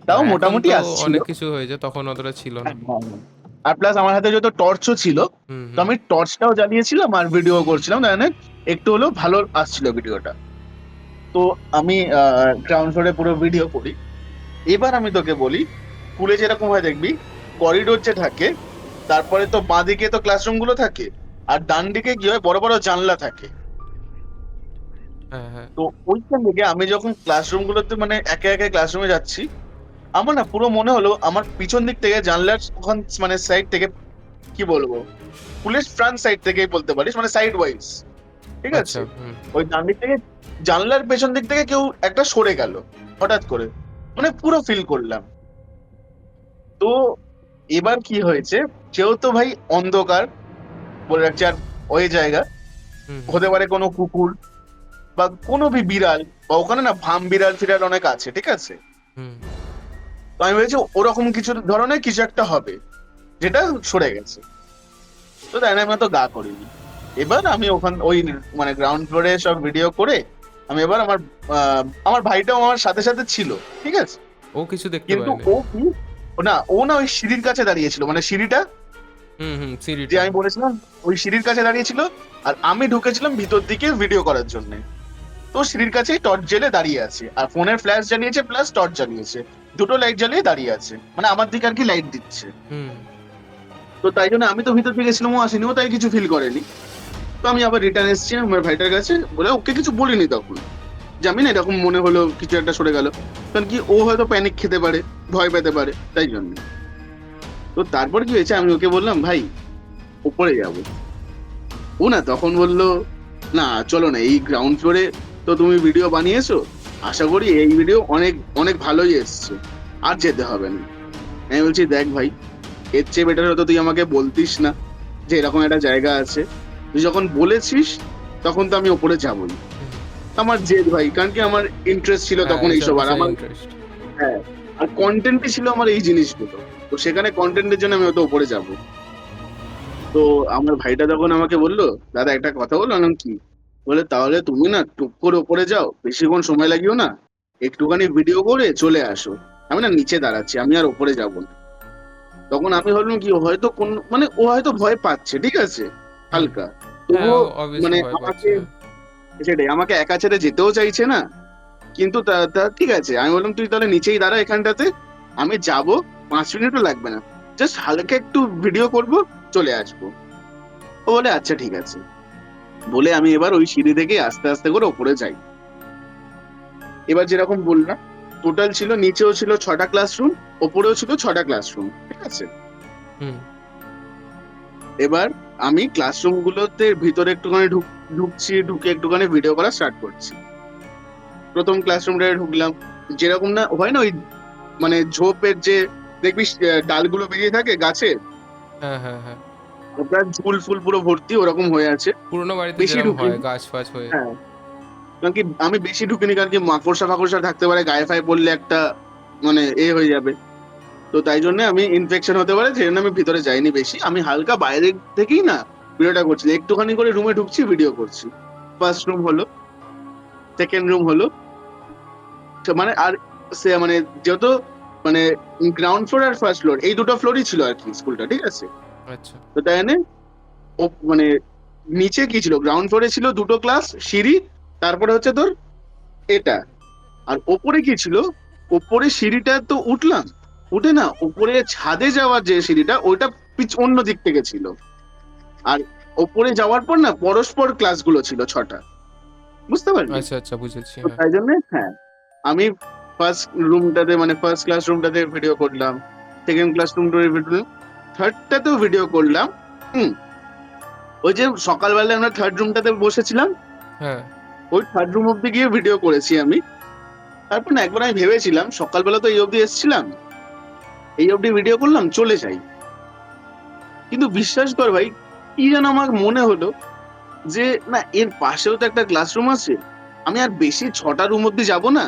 তাও হ্যাঁ এখন মোটামুটি তো আসছিল। অনেক কিছু হয়েছে, তখন অতটা ছিল না। হ্যাঁ, হ্যাঁ, হ্যাঁ। আর প্লাস আমার হাতে যত টর্চও ছিল, হুম তো হুম আমি টর্চটাও জ্বালিয়েছিলাম আর ভিডিও করছিলাম, তাই না একটু হলেও ভালো আসছিল ভিডিওটা। তো আমি গ্রাউন্ড ফ্লোরে পুরো ভিডিও করি। এবার আমি তোকে বলি, স্কুলে যেরকম হয় দেখবি করিডোর যে থাকে, তারপরে তো বাঁদিকে তো ক্লাসরুম গুলো থাকে, আর ডান দিকে কি হয় বড় বড় জানলা থাকে। হ্যাঁ হ্যাঁ তো ওইখান থেকে আমি যখন ক্লাসরুম গুলোতে মানে একে একে ক্লাসরুমে যাচ্ছি, আমার না পুরো মনে হলো আমার পিছন দিক থেকে জানলার ওখান মানে সাইড থেকে কি বলবো, পুলিশ ফ্রন্ট সাইড থেকেই বলতে পারিস, মানে সাইড ওয়াইজ, ঠিক আচ্ছা। আছে। ওই ডান দিক থেকে জানলার পেছন দিক থেকে কেউ একটা সরে গেল হঠাৎ করে, মানে পুরো ফিল করলাম। তো এবার কি হয়েছে, যেহেতু ভাই অন্ধকার বলে রাখছি, আর ওই জায়গা হুম হতে পারে কোনো কুকুর বা কোনো বিড়াল, বা ওখানে না ভাম বিড়াল ফিরাল অনেক আছে, ঠিক আছে। হুম তো আমি ভেবেছি ওরকম কিছু ধরনের কিছু একটা হবে যেটা সরে গেছে। তো তাই না, আমি তো গা করিনি। এবার আমি ওই মানে গ্রাউন্ড ফ্লোরে সব ভিডিও করে আমি এবার আমার ভাইটাও আমার সাথে সাথে ছিল, ঠিক আছে। ও কিছু দেখতে কিন্তু পায়নি? ও না ওই সিঁড়ির কাছে দাঁড়িয়ে ছিল, মানে সিঁড়িটা যে সিঁড়িটা। আমি বলেছিলাম, ওই সিঁড়ির কাছে দাঁড়িয়ে ছিল। আর আমি ঢুকেছিলাম ভিতর দিকে ভিডিও করার জন্য। তো সিঁড়ির কাছেই টর্চ জ্বেলে দাঁড়িয়ে আছে, আর ফোনের ফ্ল্যাশ জ্বালিয়েছে প্লাস টর্চ জ্বালিয়েছে, দুটো লাইট জ্বালিয়ে দাঁড়িয়ে আছে, মানে আমার দিকে আর কি লাইট দিচ্ছে। হুম তো তাই জন্য আমি তো ভিতর থেকে গেছিলাম, ও আসেনি, ও তাই কিছু ফিল করেনি। তো আমি আবার রিটার্ন এসেছি আমার ভাইটার কাছে, বলে ওকে কিছু বলিনি তখন, যে আমি না এরকম মনে হলো কিছু একটা সরে গেল, কারণ কি ও হয়তো প্যানিক খেতে পারে, ভয় পেতে পারে, তাই জন্য। তো তারপর কি হয়েছে, আমি ওকে বললাম ভাই উপরে যাবো। ও না তখন বললো, না চলো না, এই গ্রাউন্ড ফ্লোরে তো তুমি ভিডিও বানিয়েছো, আশা করি এই ভিডিও অনেক অনেক ভালোই এসছে, আর যেতে হবে না। আমি বলছি দেখ ভাই, এর চেয়ে বেটার হতো তুই আমাকে বলতিস না যে এরকম একটা জায়গা আছে। তুই যখন বলেছিস তখন তো আমি ওপরে যাবোই। হুম। আমার জেদ ভাই, কারণ কি আমার ইন্টারেস্ট ছিল হ্যাঁ, তখন এইসব এইসব, আর বিষয়ে আমার, ইন্টারেস্ট। হ্যাঁ, আর কন্টেন্টই ছিল আমার এই জিনিসগুলো। তো সেখানে কন্টেন্টের জন্য আমি হয়তো উপরে যাব। তো আমার ভাইটা তখন আমাকে বললো, দাদা একটা কথা বলো। আমি বললাম, কি? বলে তাহলে তুমি না টুক করে উপরে যাও, বেশিক্ষণ সময় লাগিও না, একটুখানি ভিডিও করে চলে আসো। আমি না নিচে দাঁড়াচ্ছি, আমি আর উপরে যাবো না। তখন আমি ভাবলাম কি ও হয়তো কোন, মানে ও হয়তো ভয় পাচ্ছে, ঠিক আছে, হুম। হালকা। হ্যাঁ, তবুও ও অবভিয়াসলি মানে ভয় আমাকে, পাচ্ছে। সেটাই, আমাকে একা ছেড়ে যেতেও চাইছে না। কিন্তু তা তা ঠিক আছে, আমি বললাম তুই তাহলে নিচেই দাঁড়া এখানটাতে, আমি যাব, 5 মিনিটও লাগবে না, জাস্ট হালকা একটু ভিডিও করব, চলে আসবো। ও বলে আচ্ছা ঠিক আছে। বলে আমি এবার ওই সিঁড়ি থেকে আস্তে আস্তে করে ওপরে যাই। এবার যেরকম বললাম, টোটাল ছিল, নিচেও ছিল 6টা ক্লাসরুম, ওপরেও ছিল 6টা ক্লাসরুম, ঠিক আছে। হুম এবার আমি ক্লাসরুম গুলোতে ভিতরে একটুখানি ঢুকছি, ঢুকে একটুখানি ভিডিও করা স্টার্ট করছি। প্রথম ক্লাসরুমটায় ঢুকলাম, যেরকম না হয় না ওই মানে ঝোপের যে, দেখবি ডালগুলো বেরিয়ে থাকে গাছে, হ্যাঁ হ্যাঁ হ্যাঁ, ওটা ঝুল ফুল পুরো ভর্তি ওরকম হয়ে আছে। পুরোনো বাড়িতে বেশি যেরকম হয় ঢুকিনি, গাছ ফাছ হয়ে। হ্যাঁ, কারণ কি আমি বেশি ঢুকিনি, কারণ কি মাকড়সা ফাকড়সা থাকতে পারে, গায়ে ফায়ে পড়লে একটা মানে হয়ে যাবে। তো তাই জন্য আমি ইনফেকশন হতে পারে, সেই জন্য আমি ভিতরে যাইনি বেশি, আমি হালকা বাইরে থেকেই না ভিডিওটা করছি, একটুখানি করে রুমে ঢুকছি, ভিডিও করছি। ফার্স্ট রুম হলো, সেকেন্ড রুম হলো, তো মানে আর সে মানে যেহেতু মানে গ্রাউন্ড ফ্লোর আর ফার্স্ট ফ্লোর এই দুটো ফ্লোরই ছিল আর কি স্কুলটা, ঠিক আছে। আচ্ছা। তো তাই জন্যে মানে নিচে কি ছিল, গ্রাউন্ড ফ্লোরে ছিল দুটো ক্লাস, সিঁড়ি, তারপরে হচ্ছে তোর এটা। আর ওপরে কি ছিল, ওপরে সিঁড়িটা তো উঠলাম, উঠে না ওপরে ছাদে যাওয়ার যে সিঁড়িটা, ওইটা অন্য দিক থেকে ছিল। আর ওপরে যাওয়ার পর না পরস্পর ক্লাসগুলো ছিল 6টা, বুঝতে পারলি। আচ্ছা আচ্ছা, বুঝেছি। তো হ্যাঁ। তাই জন্য, হ্যাঁ, আমি ফার্স্ট রুমটাতে মানে ফার্স্ট ক্লাস রুমটাতে ভিডিও করলাম, সেকেন্ড ক্লাস রুমটাতে ভিডিও, থার্ডটাতেও ভিডিও করলাম। হুম। ওই যে সকালবেলায় আমরা থার্ড রুমটাতে বসেছিলাম, হ্যাঁ। ওই থার্ড রুম অব্দি গিয়ে ভিডিও করেছি আমি। তারপর না একবার আমি ভেবেছিলাম, সকালবেলা তো এই অব্দি এসেছিলাম, এই অব্দি ভিডিও করলাম, চলে যাই। কিন্তু বিশ্বাস কর ভাই, কি যেন আমার মনে হলো যে না, এর পাশেও তো একটা ক্লাসরুম আছে, আমি আর বেশি 6টা রুম অব্দি যাব না,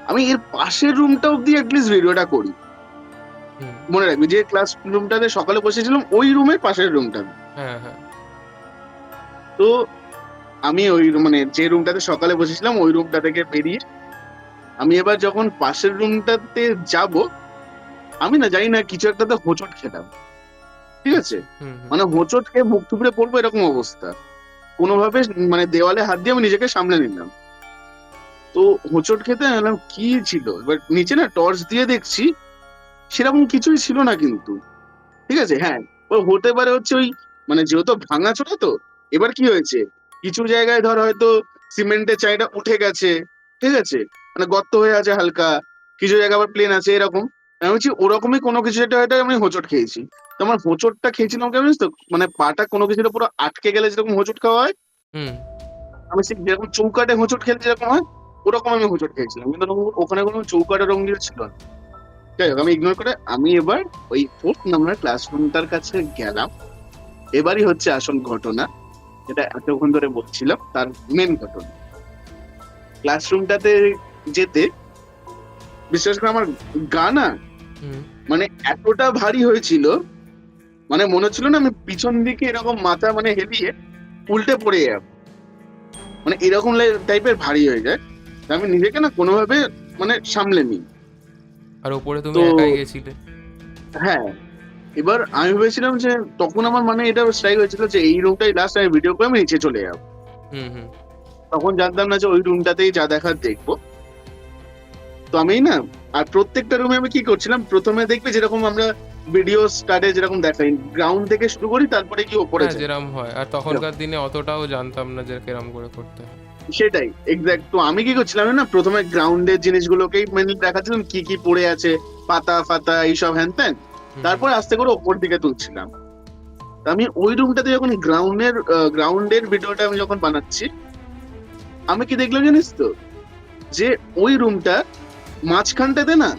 আমি এর পাশের রুমটা অব্দি অ্যাটলিস্ট ভিডিওটা করি। হুম। মনে রাখবি যে ক্লাস রুমটাতে সকালে বসেছিলাম, ওই রুমের পাশের রুমটা। হ্যাঁ হ্যাঁ। তো আমি ওই মানে যে রুমটাতে সকালে বসেছিলাম ওই রুমটা থেকে বেরিয়ে আমি এবার যখন পাশের রুমটাতে যাব, আমি না জানি না কিছু একটাতে হোঁচট খেলাম, ঠিক আছে। আচ্ছা। হুম হুম। মানে হোঁচট খেয়ে মুখ থুবড়ে পড়বো এরকম অবস্থা, কোনোভাবে মানে দেওয়ালে হাত দিয়ে আমি নিজেকে সামলে নিলাম। তো হোঁচট খেতে এলাম, কি ছিল, এবার নিচে না টর্চ দিয়ে দেখছি, সেরকম কিছুই ছিল না কিন্তু, ঠিক আছে। হ্যাঁ, ও হতে পারে হচ্ছে ওই মানে যেহেতু ভাঙাচোরা, তো এবার কি হয়েছে, কিছু জায়গায় ধর হয়তো সিমেন্টের চাইটা উঠে গেছে, ঠিক আছে, মানে গর্ত হয়ে আছে হালকা, কিছু জায়গা আবার প্লেন আছে এরকম। আমি বলছি ওরকমই কোনো কিছু একটা হয়তো আমি হোঁচট খেয়েছি। তো আমার হোঁচটটা খেয়েছিলাম কেমন জানিস তো, মানে পাটা কোনো কিছুতে পুরো আটকে গেলে যেরকম হোঁচট খাওয়া হয়, হুম। আমি ঠিক যেরকম চৌকাটে হোঁচট খেলে যেরকম হয় ওরকম আমি হোঁচট খেয়েছিলাম, কিন্তু ওখানে কোনো চৌকাটে রঙিন ছিল না। যাই হোক, আমি আচ্ছা। ইগনোর করে আমি এবার ওই 4 নম্বর ক্লাসরুমটার কাছে গেলাম। এবারই হচ্ছে আসল ঘটনা, যেটা এতক্ষণ ধরে বলছিলাম তার মেন ঘটনা। ক্লাসরুমটাতে যেতে বিশেষ করে আমার গা না, হুম। মানে এতটা ভারী হয়েছিল, মানে মনে হচ্ছিল না আমি পিছন দিকে এরকম মাথা মানে হেলিয়ে উল্টে পড়ে যাবো, মানে এরকম টাইপের ভারী হয়ে যায়। তা আমি নিজেকে না কোনোভাবে মানে সামলে নিই। আর ওপরে তুমি তো একাই গেছিলে? হ্যাঁ, এবার আমি ভেবেছিলাম যে তখন আমার মানে এটা স্ট্রাইক হয়েছিল যে এই রুমটাই লাস্ট, আমি ভিডিও করে আমি নিচে চলে যাবো। হুম, হুম। তখন জানতাম না যে ওই রুমটাতেই যা দেখার দেখবো। তো আমি না, আর প্রত্যেকটা রুমে আমি কি করছিলাম, প্রথমে দেখবে যেরকম আমরা ভিডিও স্টার্টে যেরকম দেখাই, গ্রাউন্ড থেকে শুরু করি তারপরে কি ওপরে হ্যাঁ, যাই। যেরম হয়। আর তখনকার দিনে অতটাও জানতাম না যে কিরম করে করতে হয়। সেটাই এক্সাক্ট। তো আমি কি করছিলাম আমি না, প্রথমে গ্রাউন্ডের জিনিসগুলোকেই মেনলি দেখাচ্ছিলাম, কি কি পড়ে আছে, পাতা ফাতা এইসব হ্যান ত্যান। হুম, হুম। তারপরে আস্তে করে ওপর দিকে তুলছিলাম। তা আমি ওই রুমটাতে যখন গ্রাউন্ডের ভিডিওটা আমি যখন বানাচ্ছি, আমি কি দেখলাম জানিস তো, যে ওই রুমটা মাঝখানটাতে না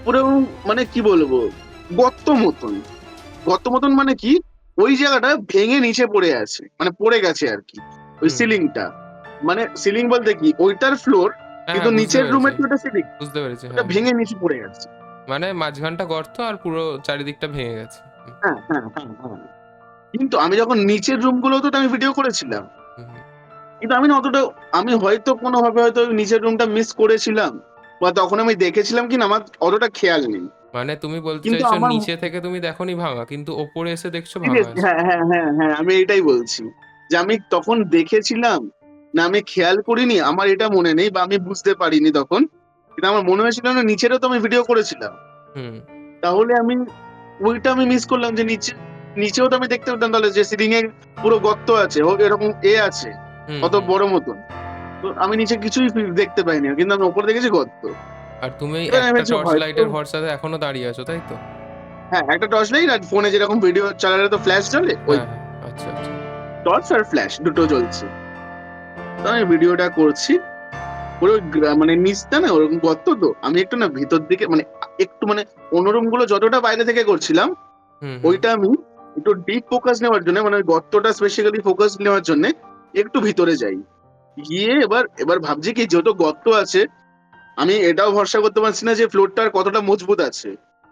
পুরো, মানে কি বলবো, গর্ত মতন। গর্ত মতন মানে কি, ওই জায়গাটা ভেঙে নিচে পড়ে আছে, মানে পড়ে গেছে আর কি। ওই হুম। সিলিংটা, মানে সিলিং বলতে কি ওইটার ফ্লোর, হ্যাঁ, কিন্তু হ্যাঁ, বুঝতে নিচের পেরেছি। রুমের তো ওটা সিলিং, বুঝতে পেরেছি। ওটা হ্যাঁ, হ্যাঁ। ভেঙে নিচে পড়ে গেছে। মানে মাঝখানটা গর্ত আর পুরো চারিদিকটা ভেঙে গেছে। হুম, হ্যাঁ হ্যাঁ হ্যাঁ হ্যাঁ। কিন্তু আমি যখন নিচের রুম গুলো তো আমি ভিডিও করেছিলাম, হুম, হুম। কিন্তু আমি না অতটা, আমি হয়তো কোনোভাবে হয়তো ওই নিচের রুমটা মিস করেছিলাম, বা তখন আমি দেখেছিলাম কিনা আমার অতটা খেয়াল নেই। মানে তুমি বলতে কিন্তু চাইছো আমার নিচে থেকে তুমি দেখোনি ভাঙা, কিন্তু ওপরে এসে দেখছো ভাঙা সিরিয়াস, আছে। হ্যাঁ হ্যাঁ হ্যাঁ হ্যাঁ, আমি এটাই বলছি যে আমি তখন দেখেছিলাম না, আমি খেয়াল করিনি, আমার এটা মনে নেই বা আমি বুঝতে পারিনি তখন। কিন্তু আমার মনে হয়েছিল না নিচেরও তো আমি ভিডিও করেছিলাম, হুম, তাহলে আমি ওইটা আমি মিস করলাম যে নিচেও তো আমি দেখতে পেতাম তাহলে যে সিলিং এ পুরো গর্ত আছে, ও এরকম আছে হুম, কত হুম। বড় মতন। তো আমি নিচে কিছুই দেখতে পাইনি, কিন্তু আমি ওপর দেখেছি গর্ত। আর তুমি এবার আমি একটা ভেবেছি টর্চ হয়তো, লাইটের ভরসাতে এখনো দাঁড়িয়ে আছো, তাই তো? হ্যাঁ একটা টর্চ লাইট, আর ফোনে যেরকম ভিডিও চালালে তো ফ্ল্যাশ জ্বলে, ওই হ্যাঁ, হ্যাঁ। আচ্ছা, আচ্ছা। টর্চ আর ফ্ল্যাশ দুটো জ্বলছে। তো আমি ভিডিওটা করছি, পুরো মানে নিচটা না ওরকম গর্ত, তো আমি একটু না ভিতর দিকে মানে একটু মানে অন্য রুম গুলো যতটা বাইরে থেকে করছিলাম, হুম, হুম। ওইটা আমি একটু ডিপ ফোকাস নেওয়ার জন্য, মানে ওই গর্তটা স্পেশালি ফোকাস নেওয়ার জন্য একটু ভিতরে যাই। গিয়ে এবার এবার ভাবছি কি, যেহেতু গর্ত আছে, আমি এটাও ভরসা করতে পারছি না যে ফ্লোরটা কতটা মজবুত আছে।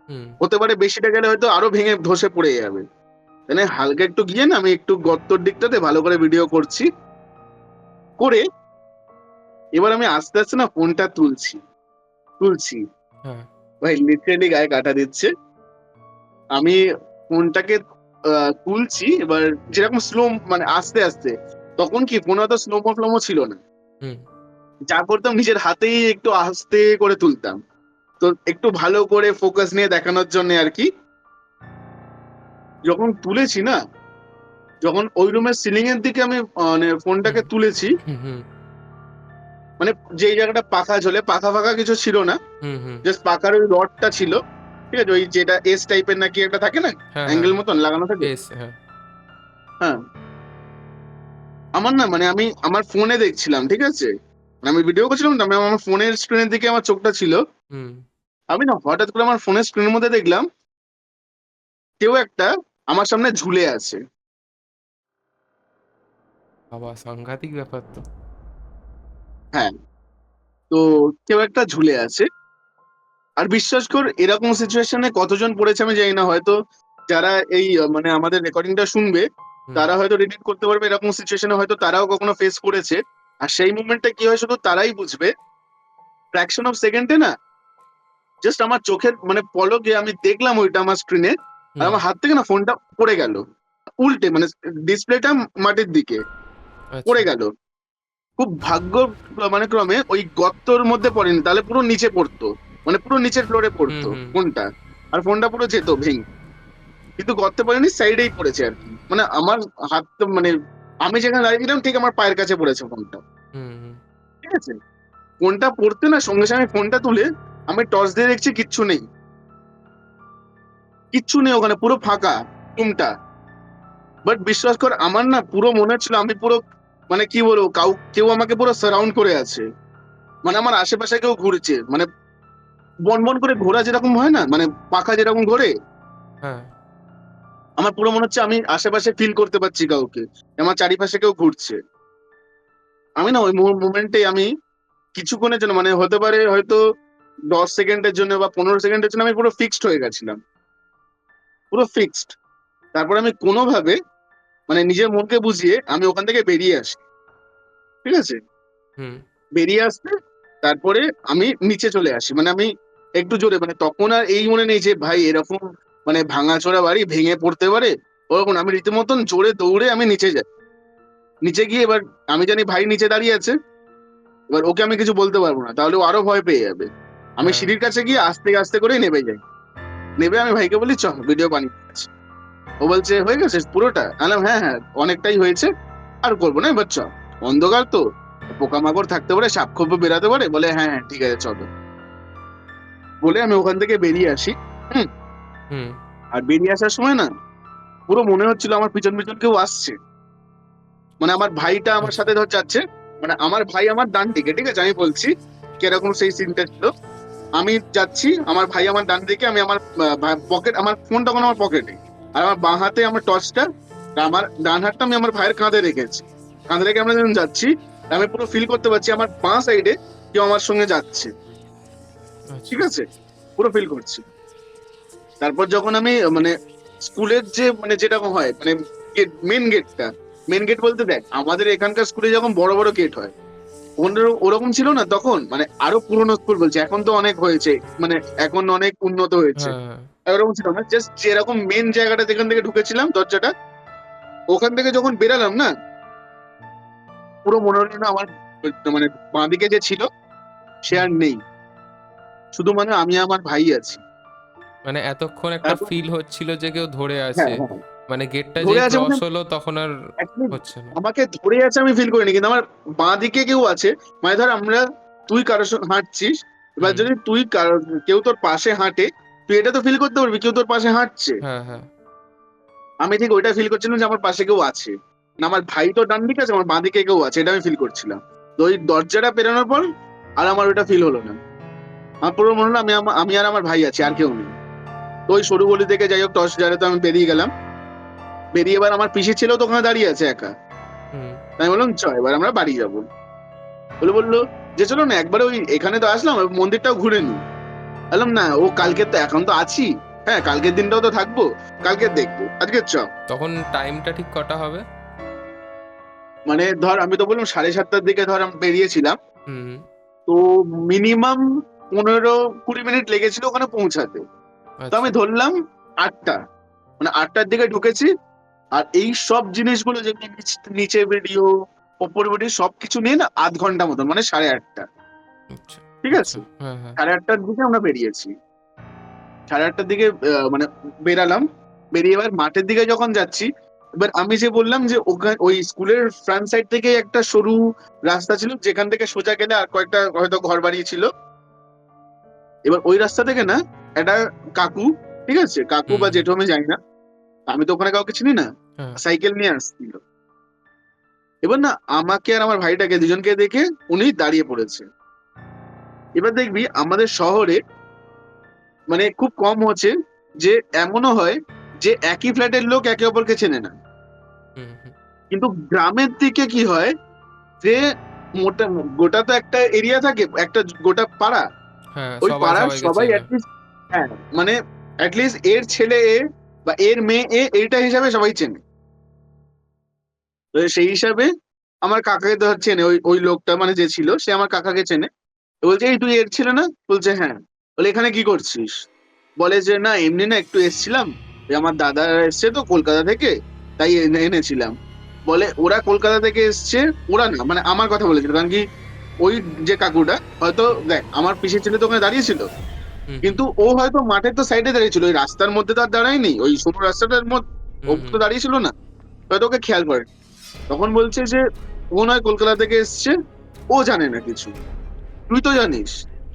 হুম। হতে পারে বেশিটা গেলে হয়তো আরো ভেঙে ধসে পড়ে যাবে। তাই না, হালকা একটু গিয়ে না আমি একটু গর্তর দিকটাতে ভালো করে ভিডিও করছি, করে এবার আমি আস্তে আস্তে না ফোনটা তুলছি তুলছি হ্যাঁ। ভাই লিটারেলি গায়ে কাটা দিচ্ছে। আমি ফোনটাকে তুলছি, এবার যেরকম স্লো, মানে আস্তে আস্তে, তখন কি ফোন অত স্লোমো ফ্লোমো ছিল না। হুম, যা করতাম নিজের হাতেই একটু আস্তে করে তুলতাম, তো একটু ভালো করে ফোকাস নিয়ে দেখানোর জন্য আর কি। যখন তুলেছি না, যখন ওই রুমের সিলিং এর দিকে আমি মানে হুম, ফোনটাকে তুলেছি, হুম, হুম, মানে যেই জায়গাটা পাখা ঝোলে, পাখা ফাঁকা কিছু ছিল না, হুম, হুম। জাস্ট পাখার ওই রডটা ছিল। ঠিক আছে, ওই যেটা এস টাইপের নাকি একটা থাকে না, হ্যাঁ, হ্যাঁ, অ্যাঙ্গেল হ্যাঁ। মতন লাগানো থাকে। বেশ, হ্যাঁ। হ্যাঁ, আমার না মানে আমি আমার ফোনে দেখছিলাম, ঠিক আছে, মানে আমি ভিডিও করছিলাম তো, আমি আমার ফোনের স্ক্রিনের দিকে আমার চোখটা ছিল। হুম। আমি না হঠাৎ করে আমার ফোনের স্ক্রিনের মধ্যে দেখলাম কেউ একটা আমার সামনে ঝুলে আছে। বাবা! সাংঘাতিক ব্যাপার তো। হ্যাঁ, তো কেউ একটা ঝুলে আছে। আর বিশ্বাস কর, এরকম সিচুয়েশনে কতজন পড়েছে আমি জানি না, হয়তো যারা এই মানে আমাদের রেকর্ডিংটা শুনবে, হুম, তারা হয়তো রিলেট করতে পারবে, এরকম সিচুয়েশনে হয়তো তারাও কখনো ফেস করেছে। আর সেই মুভমেন্টটা কি হয় শুধু তারাই বুঝবে। ফ্র্যাকশন অফ সেকেন্ডে না, জাস্ট আমার চোখের মানে পলকে আমি দেখলাম ওইটা আমার স্ক্রিনে, আর হুম। আমার হাত থেকে না ফোনটা পড়ে গেল উল্টে, মানে ডিসপ্লেটা মাটির দিকে আচ্ছা। পড়ে গেল। খুব ভাগ্য মানে ক্রমে ওই গর্তর মধ্যে পড়েনি, তাহলে পুরো নিচে পড়তো, মানে পুরো নিচের ফ্লোরে হুম, পড়তো হুম। ফোনটা, আর ফোনটা পুরো যেত ভেঙে। কিন্তু গর্তে পড়েনি, সাইডেই পড়েছে আর কি, মানে আমার হাত মানে আমি যেখানে দাঁড়িয়েছিলাম ঠিক আমার পায়ের কাছে পড়েছে ফোনটা। হুম, হুম। ঠিক আছে, ফোনটা পড়তে না সঙ্গে সঙ্গে ফোনটা তুলে আমি টর্চ দিয়ে দেখছি কিচ্ছু নেই, কিচ্ছু নেই ওখানে, পুরো ফাঁকা রুমটা। বাট বিশ্বাস কর, আমার না পুরো মনে হচ্ছিল আমি পুরো, মানে কি বলবো, কেউ আমাকে পুরো সারাউন্ড করে আছে। মানে আমার আশেপাশে কেউ ঘুরছে, মানে বন বন করে ঘোরা যেরকম হয় না, মানে পাখা যেরকম ঘোরে, হ্যাঁ। আমার পুরো মনে হচ্ছে আমি আশেপাশে ফিল করতে পারছি কাউকে, আমার চারিপাশে কেউ ঘুরছে। আমি না ওই মোমেন্টে আমি কিছুক্ষণের জন্য, মানে হতে পারে হয়তো 10 সেকেন্ডের জন্য বা 15 সেকেন্ডের জন্য আমি পুরো ফিক্সড হয়ে গেছিলাম, পুরো ফিক্সড। তারপর আমি কোনোভাবে, মানে নিজের মনকে বুঝিয়ে আমি ওখান থেকে বেরিয়ে আসি, ঠিক আছে? হুম। বেরিয়ে আসতে তারপরে আমি নিচে চলে আসি, মানে আমি একটু জোরে, মানে তখন আর এই মনে নেই যে ভাই এরকম মানে ভাঙাচোরা বাড়ি ভেঙে পড়তে পারে, ওরকম না। আমি রীতিমতন জোরে দৌড়ে আমি নিচে যাই। নিচে গিয়ে এবার আমি জানি ভাই নিচে দাঁড়িয়ে আছে, এবার ওকে আমি কিছু বলতে পারবো না, তাহলে ও আরো ভয় পেয়ে যাবে। আমি হ্যাঁ। সিঁড়ির কাছে গিয়ে আস্তে আস্তে করে নেমে যাই। নেমে আমি ভাইকে বলি, চ ভিডিও বানিয়ে আছে। ও বলছে হয়ে গেছে পুরোটা? আলাম হ্যাঁ হ্যাঁ অনেকটাই হয়েছে, আর করবো না, এবার চ। অন্ধকার তো, পোকামাকড় থাকতে পারে, সাপ খোপ বেরাতে পারে, বলে হ্যাঁ হ্যাঁ ঠিক আছে চলো। বলে আমি ওখান থেকে বেরিয়ে আসি। হুম। হুম। আর বেরিয়ে আসার সময় না পুরো মনে হচ্ছিল আমার পিছন পিছন কেউ আসছে, মানে আমার ভাইটা আমার আচ্ছা। সাথে ধর যাচ্ছে, মানে আমার ভাই আমার ডান দিকে, ঠিক আছে? আমি বলছি কিরকম সেই সিনটা ছিল। আমি যাচ্ছি, আমার ভাই আমার ডান দিকে, আমি আমার পকেট, আমার ফোন তখন আমার পকেটে, আর আমার বাঁ হাতে আমার টর্চটা, আমার ডান হাতটা আমি আমার ভাইয়ের কাঁধে রেখেছি। কাঁধে রেখে আমরা যখন যাচ্ছি, আমি পুরো ফিল করতে পারছি আমার বাঁ সাইডে কেউ আমার সঙ্গে যাচ্ছে, আচ্ছা। ঠিক আছে? পুরো ফিল করছি। তারপর যখন আমি মানে স্কুলের যে মানে যেটা হয়, মানে মেন গেট বলতে দেখ, আমাদের এখানকার স্কুলে যখন বড় বড় গেট হয়, ওরকম ছিল না তখন, মানে আরো পুরোনো স্কুল বলছে, এখন তো অনেক হয়েছে, মানে এখন অনেক উন্নত হয়েছে। হ্যাঁ, হ্যাঁ। ওরকম ছিল না, জাস্ট যেরকম মেন জায়গাটা যেখান থেকে ঢুকেছিলাম দরজাটা, ওখান থেকে যখন বেরালাম না, পুরো মনে হলো না আমার মানে বাঁদিকে যে ছিল সে আর নেই, শুধু মানে আমি আমার ভাই আছি। মানে এতক্ষণ একটা তারপর ফিল হচ্ছিল যে কেউ ধরে হ্যাঁ আছে। হ্যাঁ মানে গেটটা ধরে যেই আছে মানে ক্রস হলো তখন আর actually হচ্ছে না। আমাকে ধরে আছে আমি ফিল করিনি, কিন্তু আমার বাঁ দিকে কেউ আছে। মানে ধর তুই কারোর সঙ্গে হাঁটছিস, এবার হুম। যদি কেউ তোর পাশে হাঁটে, তুই এটা তো ফিল করতে পারবি কেউ তোর পাশে হাঁটছে। হ্যাঁ, হ্যাঁ। আমি ঠিক ওইটা ফিল করছিলাম যে আমার পাশে কেউ আছে, না আমার ভাই তো ডান দিকে আছে, আমার বাঁ দিকে কেউ আছে, এটা আমি ফিল করছিলাম। তো ওই দরজাটা পেরোনোর পর আর আমার ওইটা ফিল হলো না। আমার পুরো মনে হলো আমি আর আমার ভাই আছি, আর কেউ নেই। তো ওই সরু গলি থেকে যাই হোক টর্চ জ্বালাতে আমি বেরিয়ে গেলাম। বেরিয়ে এবার আমার পিসি ছিল তো ওখানে দাঁড়িয়ে আছে একা। হুম। আমি বললাম চ এবার আমরা বাড়ি যাবো। বললো যে চলো না একবার ওই এখানে তো আসলাম, ওই মন্দিরটাও ঘুরে নি। বললাম না, ও কালকে তো, এখন তো আছি, হ্যাঁ কালকের দিনটাও তো থাকবো, কালকে দেখবো, আজকে চ। তখন টাইমটা ঠিক কটা হবে? মানে ধর আমি তো বললাম 7:30টার দিকে ধর আমি বেরিয়েছিলাম, হুম। তো মিনিমাম 15-20 মিনিট লেগেছিল ওখানে পৌঁছাতে। তো আমি আচ্ছা। ধরলাম 8টা, মানে 8টার দিকে ঢুকেছি। আর এই সব জিনিসগুলো যেগুলো নিচে ভিডিও, ওপর ভিডিও সবকিছু নিয়ে না 0.5 ঘন্টা মতন, মানে 8:30, আচ্ছা। ঠিক আচ্ছা। আছে? হ্যাঁ, হ্যাঁ। 8:30টার দিকে আমরা বেরিয়েছি। 8:30টার দিকে মানে বেরালাম। বেরিয়ে এবার মাঠের দিকে যখন যাচ্ছি, এবার আমি যে বললাম যে ওখানে ওই স্কুলের ফ্রন্ট সাইড থেকে একটা সরু রাস্তা ছিল, যেখান থেকে সোজা গেলে আর কয়েকটা হয়তো ঘর বাড়ি ছিল। এবার ওই রাস্তা থেকে না একটা কাকু, ঠিক আছে, কাকু হুম, বা হুম। জেঠু আমি জানি না, আমি তো ওখানে কাউকে চিনি না, হ্যাঁ। সাইকেল নিয়ে আসছিল। এবার না আমাকে আর আমার ভাইটাকে দুজনকে দেখে উনি দাঁড়িয়ে পড়েছে। এবার দেখবি আমাদের শহরে মানে খুব কম হচ্ছে যে এমনও হয় যে একই ফ্ল্যাটের লোক একে অপরকে চেনে না। হুম, হুম। কিন্তু গ্রামের দিকে কি হয় যে মোটা গোটা তো একটা এরিয়া থাকে, একটা গোটা পাড়া, হ্যাঁ, ওই সবাই পাড়ার সবাইকে সবাই চেনে। অ্যাটলিস্ট, হ্যাঁ মানে অ্যাটলিস্ট এর ছেলে এ বা এর মেয়ে এ এইটা হিসাবে সবাই চেনে। তো সেই হিসাবে আমার কাকাকে ধর চেনে, ওই ওই লোকটা মানে যে ছিল সে আমার কাকাকে চেনে। তো বলছে এই তুই এর ছিল না? বলছে হ্যাঁ। বলে এখানে কি করছিস? বলে যে না এমনি না একটু এসছিলাম, ওই আমার দাদা এসছে তো কলকাতা থেকে, তাই এনেছিলাম। বলে ওরা কলকাতা থেকে এসছে, ওরা না মানে আমার কথা বলেছিল, কারণ কি ওই যে কাকুটা হয়তো দেখ আমার পিসের ছেলে তো ওখানে দাঁড়িয়েছিল, হুম, হুম। কিন্তু ও হয়তো মাঠের তো সাইডে দাঁড়িয়েছিল, ওই রাস্তার মধ্যে তো আর দাঁড়ায়নি, ওই সরু রাস্তাটার মধ্যে ও হুম, তো হুম। দাঁড়িয়েছিল না, হয়তো ওকে খেয়াল করে। তখন বলছে যে ও নয় কলকাতা থেকে এসছে, ও জানে না কিছু, তুই তো জানিস,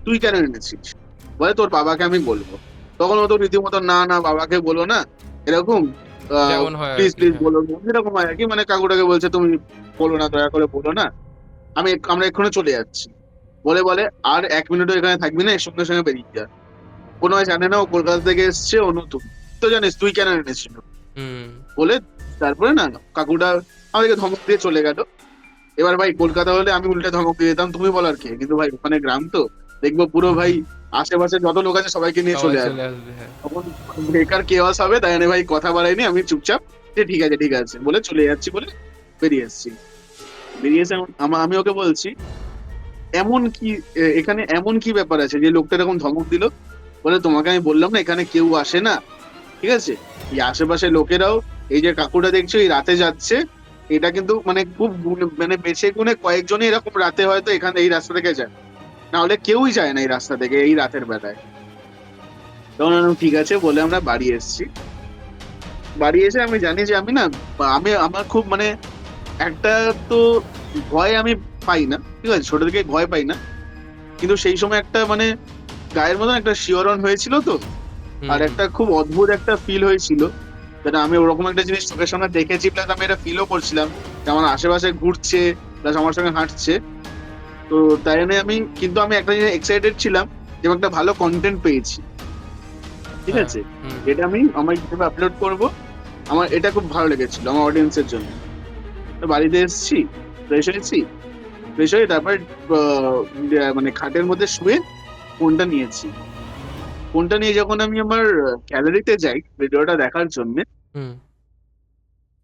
তুই কেন এনেছিস? বলে তোর বাবাকে আমি বলবো। তখন ও তো রীতিমতো না না বাবাকে বলো না, এরকম যেমন হয় আর প্লিজ কি, প্লিজ হ্যাঁ। বলো না, এরকম হয় আর কি, মানে কাকুটাকে বলছে তুমি বলো না, দয়া করে বলো না, আমরা এক্ষুনি চলে যাচ্ছি। বলে বলে আর 1 মিনিটও এখানে থাকবি না, এর সঙ্গে সঙ্গে বেরিয়ে যা। কোনো জানে না ও কলকাতা থেকে এসছে, ও নতুন, তো জানিস তুই কেন এনেছিল হুম। বলে। তারপরে না কাকুটা আমাদেরকে ধমক দিয়ে চলে গেল। এবার ভাই কলকাতা হলে আমি উল্টে ধমক দিয়ে দিতাম তুমি বলার কে, কিন্তু ভাই ওখানে গ্রাম তো, দেখবো পুরো ভাই আশেপাশে যত লোক আছে সবাইকে নিয়ে সবাই চলে চলে আসবে, আসবে, হ্যাঁ। তখন বেকার কেওয়াস হবে। তাই জন্য ভাই কথা বাড়াইনি, আমি চুপচাপ যে ঠিক আছে ঠিক আছে বলে চলে যাচ্ছি বলে বেরিয়ে এসেছি। বেরিয়ে এসে আমি ওকে বলছি এমন কি এখানে এমন কি ব্যাপার আছে যে লোকটা এরকম ধমক দিল। বলে তোমাকে আমি বললাম না এখানে কেউ আসে না, ঠিক আছে, এই আশেপাশে লোকেরাও, এই যে কাকুটা দেখছো এই রাতে যাচ্ছে, এটা কিন্তু মানে খুব মানে বেছে গুনে কয়েকজনই এরকম রাতে হয়তো এখানে এই রাস্তা থেকে যায়, না হলে কেউই যায় না এই রাস্তা থেকে এই রাতের বেলায়। তখন আমি, ঠিক আছে বলে আমরা বাড়ি এসেছি। বাড়ি এসে আমি জানি যে আমি না, আমার খুব মানে একটা তো ভয় আমি পাই না, ঠিক আছে, ছোট থেকে ভয় পাই না, কিন্তু সেই সময় একটা মানে গায়ের মতন একটা শিহরণ হয়েছিল তো, হুম আর হুম একটা খুব অদ্ভুত একটা ফিল হয়েছিল, যেটা আমি ওরকম একটা জিনিস চোখের সামনে দেখেছি, প্লাস আমি এটা ফিলও করছিলাম যে আমার আশেপাশে ঘুরছে, প্লাস আমার সঙ্গে হাঁটছে। তো তাই জন্য আমি একটা জিনিস এক্সাইটেড ছিলাম যে আমি একটা ভালো কন্টেন্ট পেয়েছি, ঠিক হ্যাঁ। আছে, হুম এটা আমি আমার ইউটিউবে আপলোড করব, আমার এটা খুব ভালো লেগেছিল আমার অডিয়েন্সের জন্য। তো বাড়িতে এসেছি, ফ্রেশ হয়েছি, ফ্রেশ হয়ে তারপর মানে খাটের মধ্যে শুয়ে ফোনটা নিয়েছি। ফোনটা নিয়ে যখন আমি আমার গ্যালারিতে যাই ভিডিওটা দেখার জন্য, হুম।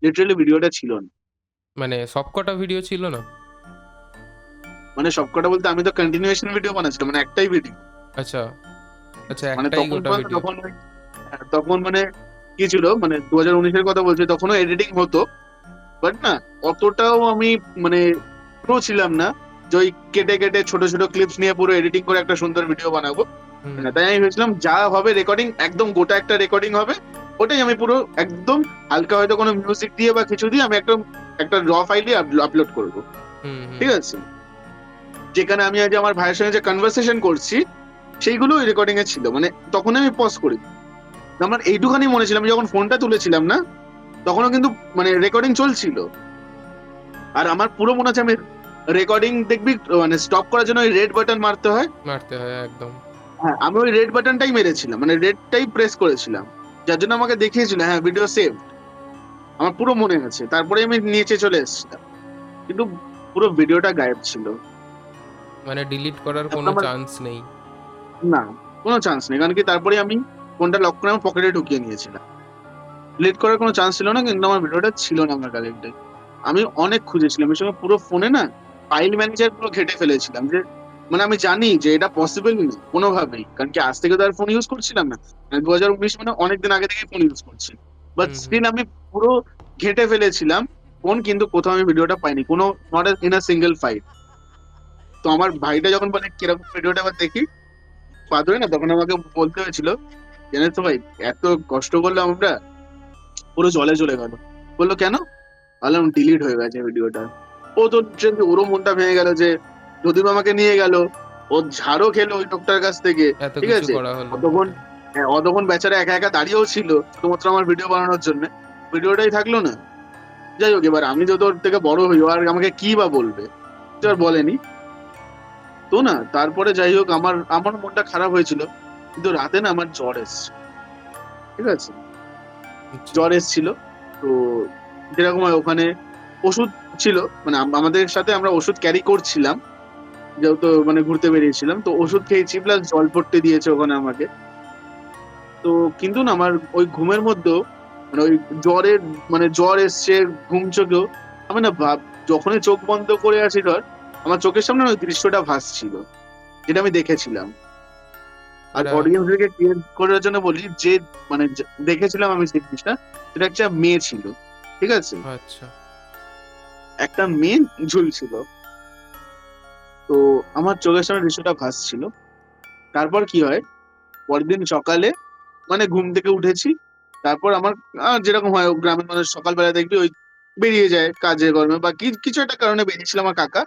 লিটারালি ভিডিওটা ছিল না। মানে সবকটা ভিডিও ছিল না? মানে সবকটা বলতে আমি তো কন্টিনিউয়েশন ভিডিও বানাচ্ছিলাম, মানে একটাই ভিডিও। আচ্ছা আচ্ছা, মানে একটাই তখন গোটা ভিডিও। তখন তখন মানে কি ছিল, মানে 2019-এর কথা বলছি, তখনও এডিটিং হতো, বাট না অতটাও আমি মানে প্রো ছিলাম না যে ওই কেটে কেটে ছোট ছোট ক্লিপস নিয়ে পুরো এডিটিং করে একটা সুন্দর ভিডিও বানাবো। হুম না, তাই আমি ভেবেছিলাম যা হবে রেকর্ডিং একদম গোটা একটা রেকর্ডিং হবে, ওটাই আমি পুরো একদম হালকা হয়তো কোনো মিউজিক দিয়ে বা কিছু দিয়ে আমি একটা একটা র ফাইলে আপলোড করবো, হুম হুম ঠিক আছে, যেখানে আমি আজ আমার ভাইয়ের সঙ্গে যে কনভারসেশন করছি সেইগুলো ওই রেকর্ডিং এ ছিল, মানে তখন আমি পজ করি। আমার এইটুখানি মনে ছিল, আমি যখন ফোনটা তুলেছিলাম না তখনও কিন্তু মানে রেকর্ডিং চলছিল। আর আমার পুরো মনে আছে আমি রেকর্ডিং দেখবি মানে স্টপ করার জন্য ওই রেড বাটন মারতে হয়, মারতে হয় একদম। হ্যাঁ আমি ওই রেড বাটনটাই মেরেছিলাম, মানে রেডটাই প্রেস করেছিলাম, যার জন্য আমাকে দেখিয়েছিল হ্যাঁ ভিডিও সেভ, আমার পুরো মনে আছে। তারপরে আমি নিচে চলে এসেছিলাম, কিন্তু পুরো ভিডিওটা গায়েব ছিল। মানে ডিলিট করার তারপর কোনো আমার চান্স নেই? না, কোনো চান্স নেই, কারণ কি তারপরে আমি ফোনটা লক করে আমার পকেটে ঢুকিয়ে নিয়েছিলাম। ডিলিট করার কোনো চান্স ছিল না, কিন্তু আমার ভিডিওটা ছিল না আমার গ্যালারিতে। আমি অনেক খুঁজেছিলাম এই সময়, পুরো ফোনে না ফাইল ম্যানেজার পুরো ঘেটে ফেলেছিলাম, যে মানে আমি জানি যে এটা পসিবল না কোনোভাবেই, কারণ কি আজ থেকে তো আর ফোন ইউজ করছিলাম না, 2019 মানে অনেকদিন আগে থেকে ফোন ইউজ করছি, বাট হুম হুম স্টিল আমি পুরো ঘেটে ফেলেছিলাম ফোন, কিন্তু কোথাও আমি ভিডিওটা পাইনি, কোনো not in a single file. তো আমার ভাইটা যখন বলে কিরকম ভিডিওটা আবার দেখি পাদরে না, তখন আমাকে বলতে হয়েছিল জানিস তো ভাই এত কষ্ট করলাম আমরা, পুরো জলে চলে গেল। বললো কেন, বললাম ডিলিট হয়ে গেছে ভিডিওটা। ও তো ওরও মনটা ভেঙে গেল যে যদিও আমাকে নিয়ে গেল, ও ঝাড়ও খেলো ওই লোকটার কাছ থেকে, এত ঠিক কিছু আছে, করা হলো অতক্ষণ, ওটাই। হ্যাঁ, অতক্ষণ বেচারা একা একা দাঁড়িয়েও ছিল শুধুমাত্র আমার ভিডিও বানানোর জন্য, ভিডিওটাই থাকলো না। যাই হোক, এবার আমি যত ওর থেকে বড় হই ও আর আমাকে কি বা বলবে, তো আর হুম। বলেনি। তো না তারপরে যাই হোক আমার আমার মনটা খারাপ হয়েছিল, কিন্তু রাতে না আমার জ্বর এসছে, ঠিক আছে, আচ্ছা। জ্বর এসেছিল। তো যেরকম হয় ওখানে ওষুধ ছিল, মানে আমাদের সাথে আমরা ওষুধ ক্যারি করছিলাম, যেহেতু মানে ঘুরতে বেরিয়েছিলাম, তো হুম ওষুধ খেয়েছি প্লাস জল পড়তে দিয়েছে ওখানে আমাকে। তো কিন্তু না আমার ওই ঘুমের মধ্যেও মানে ওই জ্বরের মানে জ্বর এসছে, ঘুম চোখেও আমি না যখনই চোখ বন্ধ করে আছি ধর, আমার চোখের সামনে না ওই দৃশ্যটা ভাসছিল, যেটা আমি দেখেছিলাম। আর এটা। অডিয়েন্সদেরকে ক্লিয়ার করার জন্য বলি যে মানে দেখেছিলাম আমি সেই জিনিসটা, সেটা একটা মেয়ে ছিল, ঠিক আছে, আচ্ছা। একটা মেয়ে ঝুলছিল। তো আমার চোখের সামনে দৃশ্যটা ভাসছিল। তারপর কি হয়, পরের দিন সকালে মানে ঘুম থেকে উঠেছি, তারপর আমার যেরকম হয় গ্রামের মানুষ সকালবেলা দেখবি ওই বেরিয়ে যায় কাজে কর্মে বা কিছু একটা কারণে বেরিয়েছিল আমার কাকা।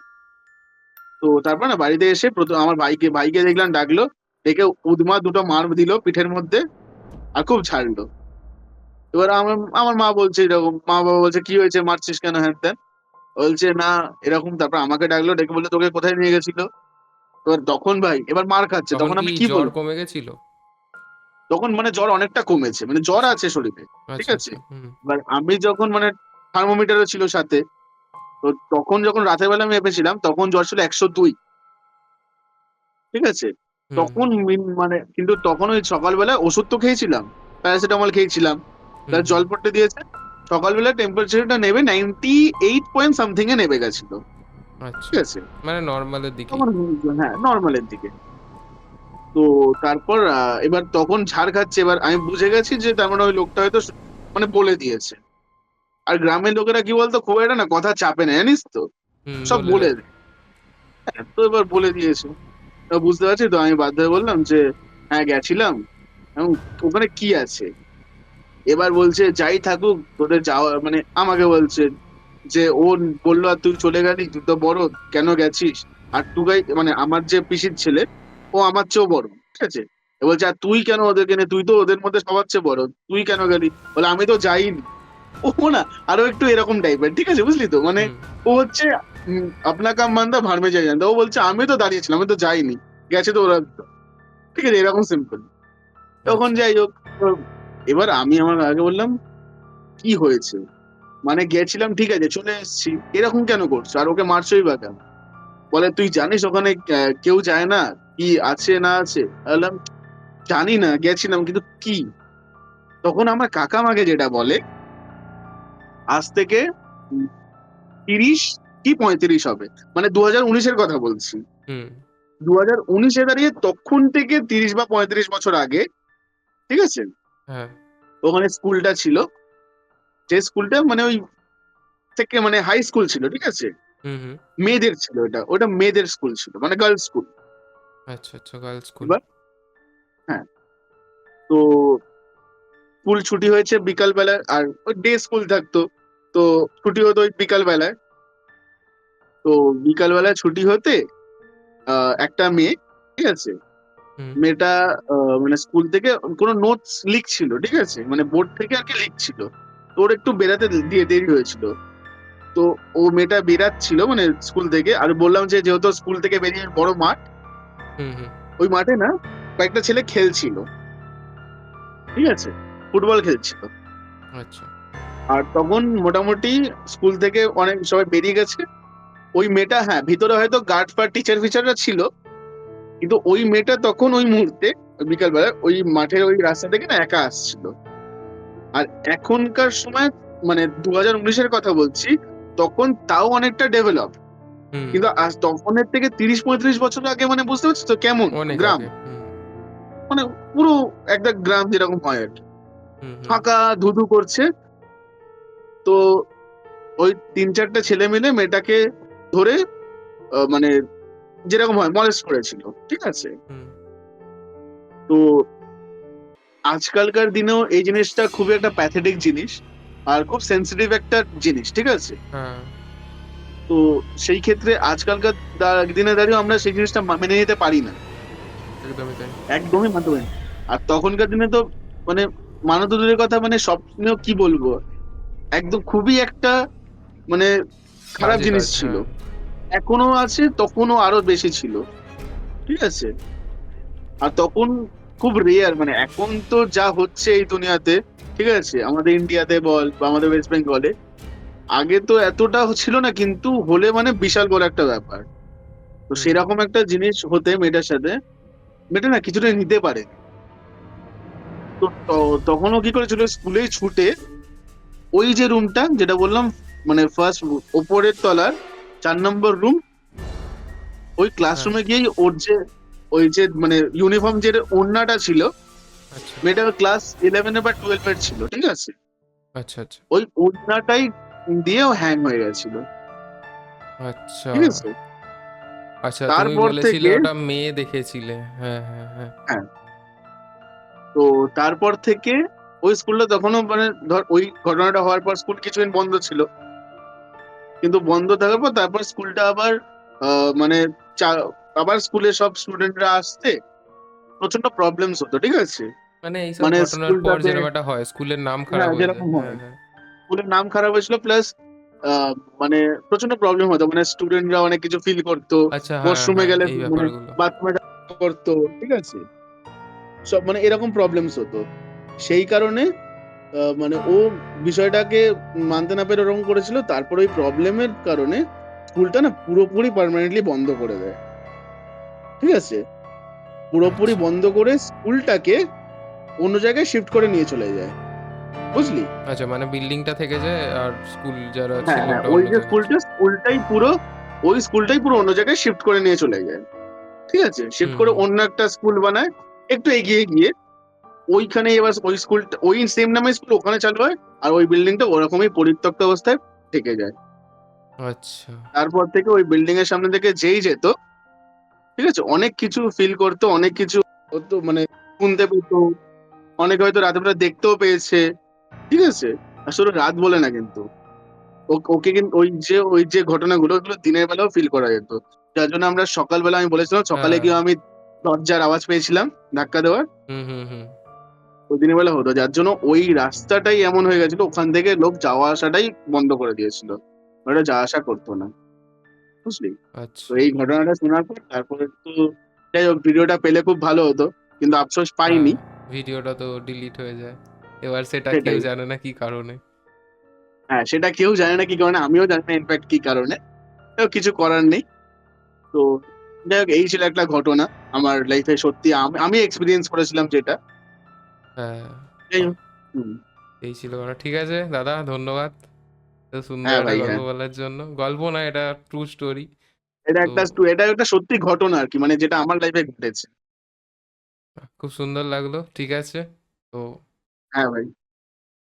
তো তারপর না বাড়িতে এসে প্রথম আমার ভাইকে ভাইকে দেখলাম ডাকলো, ডেকে উদমা দুটো মার দিল পিঠের মধ্যে, আর খুব ছাড়লো। এবার আমার আমার মা বলছে এরকম, মা বাবা বলছে কি হয়েছে, মারছিস কেন, হ্যান ত্যান। বলছে না এরকম। তারপর আমাকে ডাকলো, ডেকে বললো তোকে কোথায় নিয়ে গেছিল। এবার তখন ভাই এবার মার খাচ্ছে, তখন তখন কি আমি কি জ্বর বলবো। কমে গেছিল? তখন মানে জ্বর অনেকটা কমেছে, মানে জ্বর আচ্ছা আছে শরীরে, ঠিক আচ্ছা আছে। আচ্ছা। হুম এবার আমি যখন মানে থার্মোমিটারও ছিল সাথে, তো তখন যখন রাতের বেলা মেপেছিলাম তখন জ্বর ছিল 102, ঠিক আছে। হুম তখন মানে কিন্তু তখন ওই সকালবেলা ওষুধ তো খেয়েছিলাম, প্যারাসিটামল খেয়েছিলাম, হুম তার হুম। জল পড়তে দিয়েছে। সকালবেলা টেম্পারেচারটা নেবে 98 পয়েন্ট সামথিং এ নেমে গেছিল, আচ্ছা, ঠিক আছে। মানে নর্মালের দিকেই। তখন হ্যাঁ নর্মালের দিকে। তো তারপর এবার তখন ঝাড় খাচ্ছে, এবার আমি বুঝে গেছি যে তার মানে ওই লোকটা হয়তো মানে বলে দিয়েছে। আর গ্রামের লোকেরা কি বলতো, খুব একটা না কথা চাপে না, জানিস তো, হুম, সব বলে বলে দেয়। দেয়। হ্যাঁ, তো এবার বলে দিয়েছে। তো বুঝতে পারছি, তো আমি বাধ্য হয়ে বললাম যে হ্যাঁ গেছিলাম। এবং ওখানে কি আছে। এবার বলছে যাই থাকুক তোদের যাওয়া, মানে আমাকে বলছে যে ও বললো আর তুই চলে গেলি, তুই তো বড়, কেন গেছিস। আর টুকাই মানে আমার যে পিসির ছেলে, ও আমার চেয়েও বড়, ঠিক আছে। এ বলছে আর তুই কেন ওদেরকে নিয়ে, তুই তো ওদের মধ্যে সবার চেয়ে বড়, তুই কেন গেলি। বলে আমি তো যাইনি। ও না আরো একটু এরকম টাইপের, ঠিক আছে, বুঝলি তো মানে। হুম ও হচ্ছে আপনা কাম বান্দা ভাড় মে যাই জানতো। ও বলছে আমি তো দাঁড়িয়েছিলাম, আমি তো যাইনি, গেছে তো ওরা তো। ঠিক আছে, এরকম সিম্পল। তখন আচ্ছা। যাই হোক, তো এবার আমি আমার আগে বললাম কি হয়েছে, মানে গেছিলাম ঠিক আছে চলে এসেছি, এরকম কেন করছো, আর ওকে মারছোই বা কেন। বলে তুই জানিস ওখানে কেউ যায় না, কি আছে না আছে। আমি বললাম জানি না, গেছিলাম কিন্তু কি। তখন আমার কাকা আমাকে যেটা বলে, আজ থেকে 30 কি 35 হবে, মানে 2019-এর কথা বলছি। হুম। 2019-এ দাঁড়িয়ে তখন থেকে 30 বা 35 বছর আগে, ঠিক আছে, হ্যাঁ। ওখানে স্কুলটা ছিল, যে স্কুলটা মানে ওই থেকে মানে হাই স্কুল ছিল, ঠিক আছে। হুম হুম। মেয়েদের ছিল, ওটা ওটা মেয়েদের স্কুল ছিল, মানে গার্লস স্কুল। আচ্ছা আচ্ছা, গার্লস স্কুল। এবার হ্যাঁ, তো স্কুল ছুটি হয়েছে বিকাল বেলায়, আর ওই ডে স্কুল থাকতো, তো ছুটি হতো ওই বিকাল বেলায়। তো বিকাল বেলায় ছুটি হতে একটা মেয়ে, ঠিক আছে, হুম মেয়েটা মানে স্কুল থেকে কোনো নোটস লিখছিল, ঠিক আছে, মানে বোর্ড থেকে আর কি লিখছিল। তো ওর একটু বেরাতে দিয়ে দেরি হয়েছিল। তো ও মেয়েটা বেরাচ্ছিল মানে স্কুল থেকে, আর বললাম যে যেহেতু স্কুল থেকে বেরিয়ে বড় মাঠ, হুম হুম। ওই মাঠে না কয়েকটা ছেলে খেলছিল, ঠিক আছে, ফুটবল খেলছিল। আচ্ছা। আর তখন মোটামুটি স্কুল থেকে অনেক সবাই বেরিয়ে গেছে। ওই মেয়েটা হ্যাঁ ভিতরে হয়তো গার্ড ফার্ড টিচার ফিচাররা ছিল, কিন্তু ওই মেয়েটা তখন ওই মুহূর্তে বিকাল বেলা ওই মাঠের ওই রাস্তা থেকে না একা আসছিল। আর এখনকার সময় মানে 2019-এর কথা বলছি, তখন তাও অনেকটা ডেভেলপ, হুম। কিন্তু আজ তখনের থেকে 30-35 বছর আগে, মানে বুঝতে পারছিস তো কেমন অনেক গ্রাম, আগে। হুম মানে পুরো একটা গ্রাম যেরকম হয় আর কি, হুম। হুম। ফাঁকা ধুধু করছে। তো ওই 3-4টে ছেলে মিলে মেয়েটাকে ধরে মানে যেরকম হয় মলেস্ট করেছিল, ঠিক আছে। হুম। তো আজকালকার দিনেও এই জিনিসটা খুবই একটা প্যাথেটিক জিনিস, আর খুব সেন্সিটিভ একটা জিনিস, ঠিক আছে। হ্যাঁ। তো সেই ক্ষেত্রে আজকালকার দিনে দাঁড়িয়েও আমরা সেই জিনিসটা মেনে নিতে পারি না, একদমই তাই। একদমই মানতে পারি না। আর তখনকার দিনে তো মানে মানত দূরের কথা, মানে স্বপ্নেও কি বলবো, একদম খুবই একটা মানে খারাপ বাজে জিনিস কাজ, ছিল। হ্যাঁ। এখনো আছে, তখনও আরো বেশি ছিল, ঠিক আছে। আর তখন খুব রেয়ার, মানে এখন তো যা হচ্ছে এই দুনিয়াতে, ঠিক আছে, আমাদের ইন্ডিয়াতে বল বা আমাদের ওয়েস্ট বেঙ্গলে, আগে তো এতটা ছিল না, কিন্তু হলে মানে বিশাল বড় একটা ব্যাপার। তো হুম সেরকম একটা জিনিস হতে মেয়েটার সাথে, মেয়েটা না কিছুটা নিতে পারে। তো তখনও কি করেছিল, স্কুলেই ছুটে ওই যে রুমটা যেটা বললাম, মানে ফার্স্ট ওপরের তলার 4 নম্বর রুম, ওই হ্যাঁ। ক্লাসরুমে গিয়েই ওর যে ওই যে মানে ইউনিফর্ম যে ওড়নাটা ছিল, আচ্ছা মেয়েটা ক্লাস 11-এ বা 12-এর ছিল, ঠিক আছে, আচ্ছা আচ্ছা ওই ওড়নাটাই দিয়েও হ্যাং হয়ে গেছিল, আচ্ছা ঠিক আছে। আচ্ছা। তুমি তারপর বলেছিলে থেকে ওটা মেয়ে দেখেছিলে। হ্যাঁ হ্যাঁ হ্যাঁ। হ্যাঁ, তো তারপর থেকে ওই স্কুলটা তখনও মানে ধর ওই ঘটনাটা হওয়ার পর স্কুল কিছুদিন বন্ধ ছিল, কিন্তু বন্ধ থাকার পর তারপর স্কুলটা আবার মানে আবার স্কুলে সব স্টুডেন্টরা আসতে প্রচন্ড প্রবলেমস হতো, ঠিক আছে। মানে এইসব মানে ঘটনার পর স্কুলটাতে, যেরকম একটা হয়, স্কুলের নাম খারাপ হ্যাঁ হয়ে যায়। যেরকম হ্যাঁ, হয়, হ্যাঁ। স্কুলের নাম খারাপ হয়েছিল, প্লাস মানে প্রচন্ড প্রবলেম হতো, মানে স্টুডেন্টরা অনেক কিছু ফিল করতো, আচ্ছা, হ্যাঁ, ওয়াশরুমে হ্যাঁ, গেলে এই মানে ব্যাপারগুলো। বাথরুমে করতো, ঠিক আছে, সব মানে এরকম প্রবলেমস হতো। সেই কারণে মানে ও বিষয়টাকে মানতে না পেরে ওরকম করেছিল। তারপর ওই প্রবলেমের কারণে স্কুলটা না পুরোপুরি পার্মানেন্টলি বন্ধ করে দেয়, ঠিক আছে, পুরোপুরি আচ্ছা, বন্ধ করে স্কুলটাকে অন্য জায়গায় শিফট করে নিয়ে চলে যায়, বুঝলি? আচ্ছা, মানে বিল্ডিংটা থেকে যায় আর স্কুল যারা হ্যাঁ ছিল হ্যাঁ, ওটা ওই অন্য যে জায়গায় স্কুলটা, স্কুলটাই পুরো অন্য জায়গায় শিফট করে নিয়ে চলে যায়, ঠিক আছে, শিফট হুম, করে হুম। অন্য একটা স্কুল বানায় একটু এগিয়ে গিয়ে। ওইখানে এবার ওই স্কুলটা, ওই সেম নামে স্কুল ওখানে চালু হয়, আর ওই বিল্ডিংটা ওরকমই পরিত্যক্ত অবস্থায় থেকে যায়। আচ্ছা, তারপর থেকে ওই বিল্ডিং এর সামনে থেকে যেই যেত, ঠিক আছে, অনেক কিছু ফিল করতো, অনেক কিছু হতো, মানে শুনতে পেতো, অনেকে হয়তো রাতের বেলা দেখতেও পেয়েছে, ঠিক আছে। আর শুধু রাত বলে না কিন্তু, ওকে কিন্তু ওই যে ঘটনাগুলো, ওগুলো দিনের বেলাও ফিল করা যেত। যার জন্য আমরা সকালবেলা, আমি বলেছিলাম সকালে হ্যাঁ। গিয়ে আমি দরজার আওয়াজ পেয়েছিলাম ধাক্কা দেওয়ার, হুম, হুম, হুম। ওই দিনের বেলা হতো, যার জন্য ওই রাস্তাটাই এমন হয়ে গেছিল, ওখান থেকে লোক যাওয়া আসাটাই বন্ধ করে দিয়েছিল, ওটা যাওয়া আসা করতো না, বুঝলি? তো আচ্ছা, এই ঘটনাটা শোনার পর তারপরে তো, যাই হোক, ভিডিওটা পেলে খুব ভালো হতো, কিন্তু আফসোস হ্যাঁ, পাইনি। ভিডিওটা তো ডিলিট হয়ে যায়। এবার সেটা কেউ সেটাই, জানে না কি কারণে। হ্যাঁ, সেটা কেউ জানে না কি কারণে, আমিও জানি না ইনফ্যাক্ট কি কারণে। তো কিছু করার নেই। তো যাই হোক, এই ছিল একটা ঘটনা আমার লাইফে, সত্যি আমি আমি এক্সপিরিয়েন্স করেছিলাম যেটা। হ্যাঁ, যাই বাহ! হোক। হুম। এই ছিল ঘটনা। ঠিক আছে দাদা, ধন্যবাদ। এত সুন্দর হ্যাঁ একটা ভাই, গল্প হ্যাঁ, বলার জন্য। গল্প না, এটা ট্রু স্টোরি। এটা তো একটা এটা একটা সত্যি ঘটনা আর কি, মানে যেটা আমার লাইফে ঘটেছে। খুব সুন্দর লাগলো। ঠিক আছে। তো হ্যাঁ ভাই।